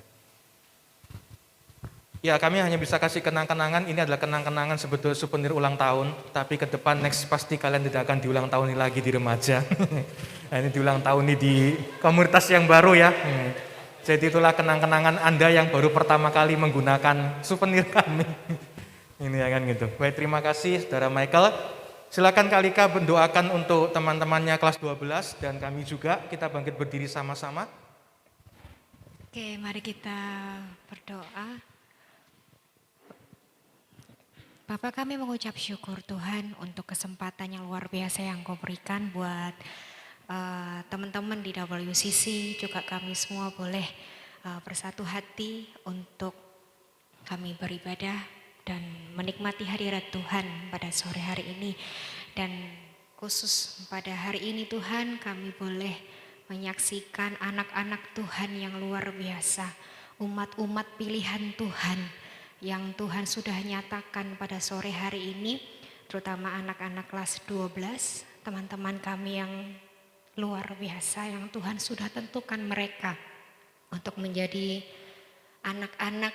Ya, kami hanya bisa kasih kenang-kenangan, ini adalah kenang-kenangan sebetulnya souvenir ulang tahun, tapi ke depan next pasti kalian tidak akan diulang tahun ini lagi di remaja. Nah, ini diulang tahun ini di komunitas yang baru ya. Jadi itulah kenang-kenangan Anda yang baru pertama kali menggunakan souvenir kami. Ini ya kan gitu. Baik, terima kasih Saudara Michael. Silakan Kalika mendoakan untuk teman-temannya kelas 12 dan kami juga, kita bangkit berdiri sama-sama. Oke, mari kita berdoa. Bapak, kami mengucap syukur Tuhan untuk kesempatan yang luar biasa yang Kau berikan buat teman-teman di WCC, juga kami semua boleh bersatu hati untuk kami beribadah dan menikmati hadirat Tuhan pada sore hari ini. Dan khusus pada hari ini Tuhan, kami boleh menyaksikan anak-anak Tuhan yang luar biasa, umat-umat pilihan Tuhan yang Tuhan sudah nyatakan pada sore hari ini, terutama anak-anak kelas 12, teman-teman kami yang luar biasa yang Tuhan sudah tentukan mereka untuk menjadi anak-anak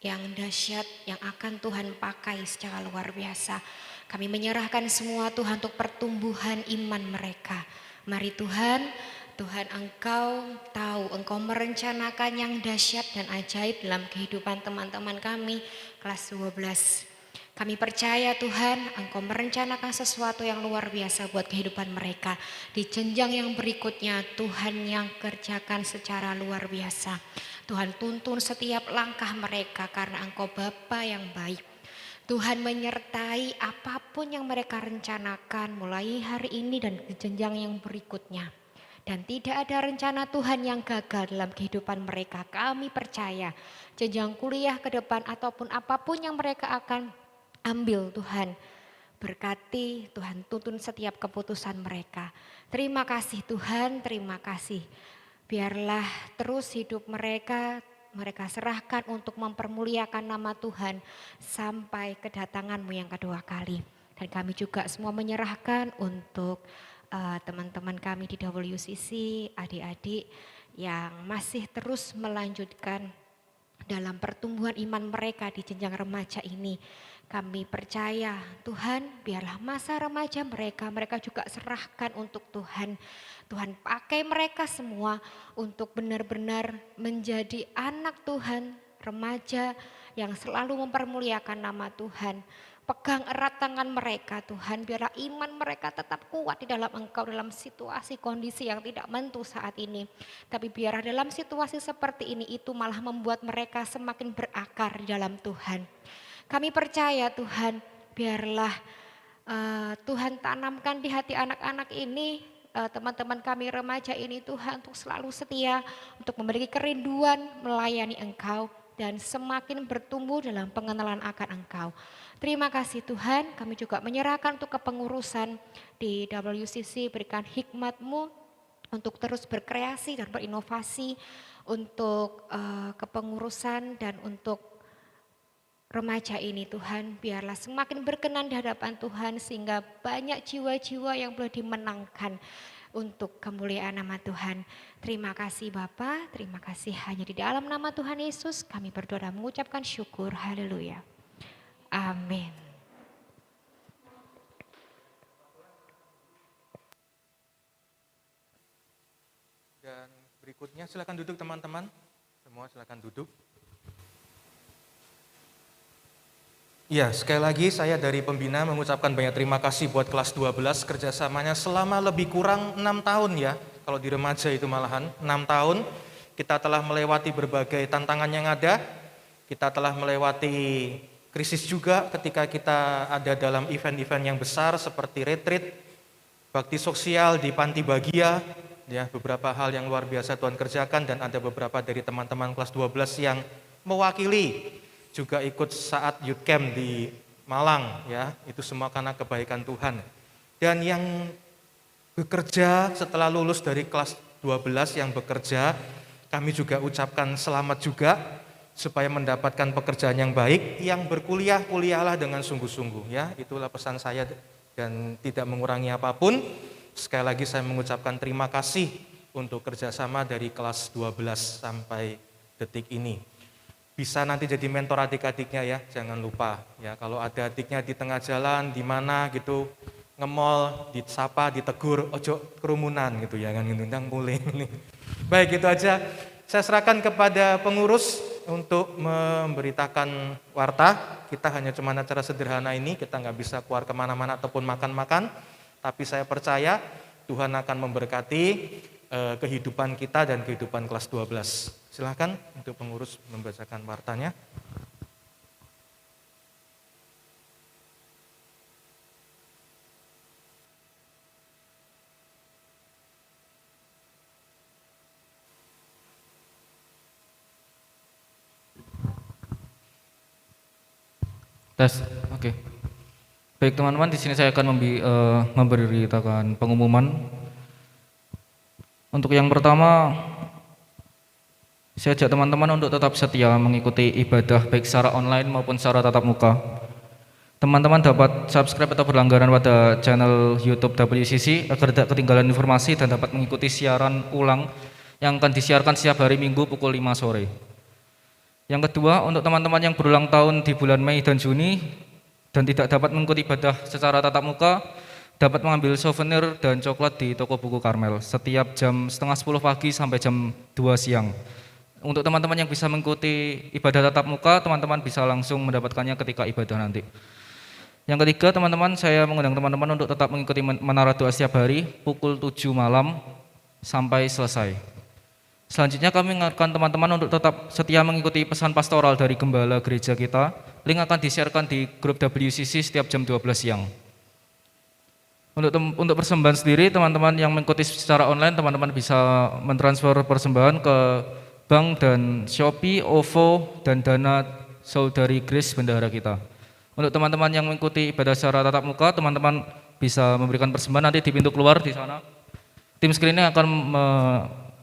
yang dahsyat yang akan Tuhan pakai secara luar biasa. Kami menyerahkan semua Tuhan untuk pertumbuhan iman mereka. Mari Tuhan, Tuhan Engkau tahu, Engkau merencanakan yang dahsyat dan ajaib dalam kehidupan teman-teman kami kelas 12. Kami percaya Tuhan, Engkau merencanakan sesuatu yang luar biasa buat kehidupan mereka. Di jenjang yang berikutnya Tuhan yang kerjakan secara luar biasa. Tuhan tuntun setiap langkah mereka karena Engkau Bapa yang baik. Tuhan menyertai apapun yang mereka rencanakan mulai hari ini dan di jenjang yang berikutnya. Dan tidak ada rencana Tuhan yang gagal dalam kehidupan mereka. Kami percaya jenjang kuliah ke depan ataupun apapun yang mereka akan ambil, Tuhan berkati, Tuhan tuntun setiap keputusan mereka. Terima kasih Tuhan, terima kasih. Biarlah terus hidup mereka serahkan untuk mempermuliakan nama Tuhan sampai kedatangan-Mu yang kedua kali. Dan kami juga semua menyerahkan untuk teman-teman kami di WCC, adik-adik yang masih terus melanjutkan dalam pertumbuhan iman mereka di jenjang remaja ini. Kami percaya Tuhan, biarlah masa remaja mereka juga serahkan untuk Tuhan. Tuhan pakai mereka semua untuk benar-benar menjadi anak Tuhan, remaja yang selalu mempermuliakan nama Tuhan. Pegang erat tangan mereka Tuhan, biarlah iman mereka tetap kuat di dalam Engkau dalam situasi kondisi yang tidak menentu saat ini. Tapi biarlah dalam situasi seperti ini itu malah membuat mereka semakin berakar di dalam Tuhan. Kami percaya Tuhan, biarlah Tuhan tanamkan di hati anak-anak ini, teman-teman kami remaja ini Tuhan untuk selalu setia, untuk memiliki kerinduan melayani Engkau dan semakin bertumbuh dalam pengenalan akan Engkau. Terima kasih Tuhan, kami juga menyerahkan untuk kepengurusan di WCC, berikan hikmat-Mu untuk terus berkreasi dan berinovasi untuk kepengurusan dan untuk remaja ini Tuhan. Biarlah semakin berkenan di hadapan Tuhan sehingga banyak jiwa-jiwa yang boleh dimenangkan untuk kemuliaan nama Tuhan. Terima kasih Bapa, terima kasih hanya di dalam nama Tuhan Yesus kami berdoa dan mengucapkan syukur. Haleluya. Amin. Dan berikutnya silakan duduk teman-teman. Semua silakan duduk. Ya, sekali lagi saya dari pembina mengucapkan banyak terima kasih buat kelas 12 kerjasamanya selama lebih kurang 6 tahun ya. Kalau di remaja itu malahan 6 tahun kita telah melewati berbagai tantangan yang ada. Kita telah melewati krisis juga ketika kita ada dalam event-event yang besar seperti retreat, bakti sosial di Panti Bagia, ya beberapa hal yang luar biasa Tuhan kerjakan dan ada beberapa dari teman-teman kelas 12 yang mewakili juga ikut saat youth camp di Malang ya, itu semua karena kebaikan Tuhan. Dan yang bekerja setelah lulus dari kelas 12 yang bekerja, kami juga ucapkan selamat juga supaya mendapatkan pekerjaan yang baik, yang berkuliah, kuliahlah dengan sungguh-sungguh ya. Itulah pesan saya dan tidak mengurangi apapun. Sekali lagi saya mengucapkan terima kasih untuk kerjasama dari kelas 12 sampai detik ini. Bisa nanti jadi mentor adik-adiknya ya, jangan lupa ya. Kalau ada adiknya di tengah jalan, di mana gitu, nge-mall, disapa, ditegur, ojo kerumunan gitu ya, kan ngundang mulai. Baik, itu aja. Saya serahkan kepada pengurus untuk memberitakan warta. Kita hanya cuma acara sederhana ini, kita nggak bisa keluar kemana-mana ataupun makan-makan. Tapi saya percaya Tuhan akan memberkati kehidupan kita dan kehidupan kelas 12. Silakan untuk pengurus membacakan wartanya. Tes, oke. Baik teman-teman, di sini saya akan memberitakan pengumuman. Untuk yang pertama, saya ajak teman-teman untuk tetap setia mengikuti ibadah baik secara online maupun secara tatap muka. Teman-teman dapat subscribe atau berlangganan pada channel YouTube WCC agar tidak ketinggalan informasi dan dapat mengikuti siaran ulang yang akan disiarkan setiap hari Minggu pukul 5 sore. Yang kedua, untuk teman-teman yang berulang tahun di bulan Mei dan Juni dan tidak dapat mengikuti ibadah secara tatap muka, dapat mengambil souvenir dan coklat di toko buku Karmel setiap jam 9:30 pagi sampai jam 2 siang. Untuk teman-teman yang bisa mengikuti ibadah tatap muka, teman-teman bisa langsung mendapatkannya ketika ibadah nanti. Yang ketiga, teman-teman, saya mengundang teman-teman untuk tetap mengikuti menara doa setiap hari pukul 7 malam sampai selesai. Selanjutnya kami mengingatkan teman-teman untuk tetap setia mengikuti pesan pastoral dari gembala gereja kita. Link akan disiarkan di grup WCC setiap jam 12 siang. Untuk persembahan sendiri, teman-teman yang mengikuti secara online, teman-teman bisa mentransfer persembahan ke Bank dan Shopee, OVO, dan Dana Saudari Grace bendahara kita. Untuk teman-teman yang mengikuti ibadah secara tatap muka, teman-teman bisa memberikan persembahan nanti di pintu keluar di sana. Tim screening akan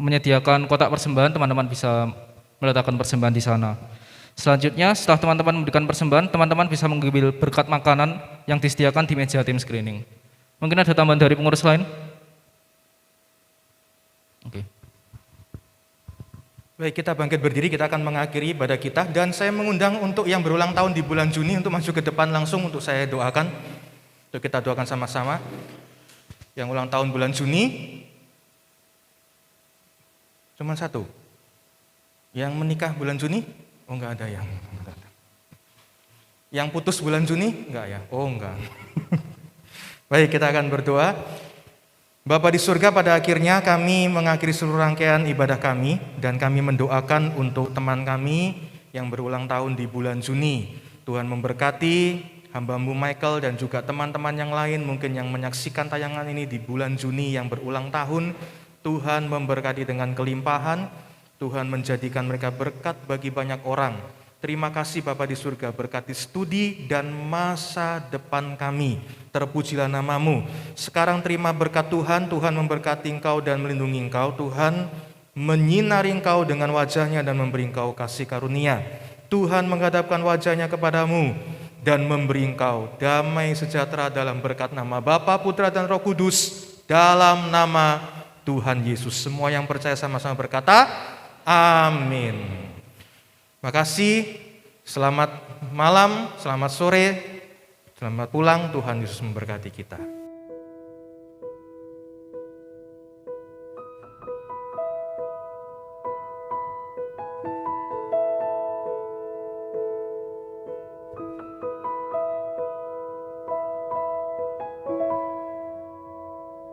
menyediakan kotak persembahan, teman-teman bisa meletakkan persembahan di sana. Selanjutnya, setelah teman-teman memberikan persembahan, teman-teman bisa mengambil berkat makanan yang disediakan di meja tim screening. Mungkin ada tambahan dari pengurus lain? Oke. Baik, kita bangkit berdiri, kita akan mengakhiri ibadah kita. Dan saya mengundang untuk yang berulang tahun di bulan Juni untuk maju ke depan langsung untuk saya doakan. Untuk kita doakan sama-sama. Yang ulang tahun bulan Juni, cuma satu. Yang menikah bulan Juni, oh enggak ada yang. Yang putus bulan Juni, enggak ya? Oh enggak. Baik, kita akan berdoa. Bapa di surga, pada akhirnya kami mengakhiri seluruh rangkaian ibadah kami dan kami mendoakan untuk teman kami yang berulang tahun di bulan Juni. Tuhan memberkati hamba-Mu Michael dan juga teman-teman yang lain mungkin yang menyaksikan tayangan ini di bulan Juni yang berulang tahun. Tuhan memberkati dengan kelimpahan, Tuhan menjadikan mereka berkat bagi banyak orang. Terima kasih Bapa di surga, berkati studi dan masa depan kami. Terpujilah nama-Mu. Sekarang terima berkat Tuhan, Tuhan memberkati engkau dan melindungi engkau. Tuhan menyinari engkau dengan wajahnya dan memberi engkau kasih karunia. Tuhan menghadapkan wajahnya kepadamu dan memberi engkau damai sejahtera dalam berkat nama Bapa, Putra dan Roh Kudus, dalam nama Tuhan Yesus. Semua yang percaya sama-sama berkata, amin. Makasih, selamat malam, selamat sore, selamat pulang, Tuhan Yesus memberkati kita.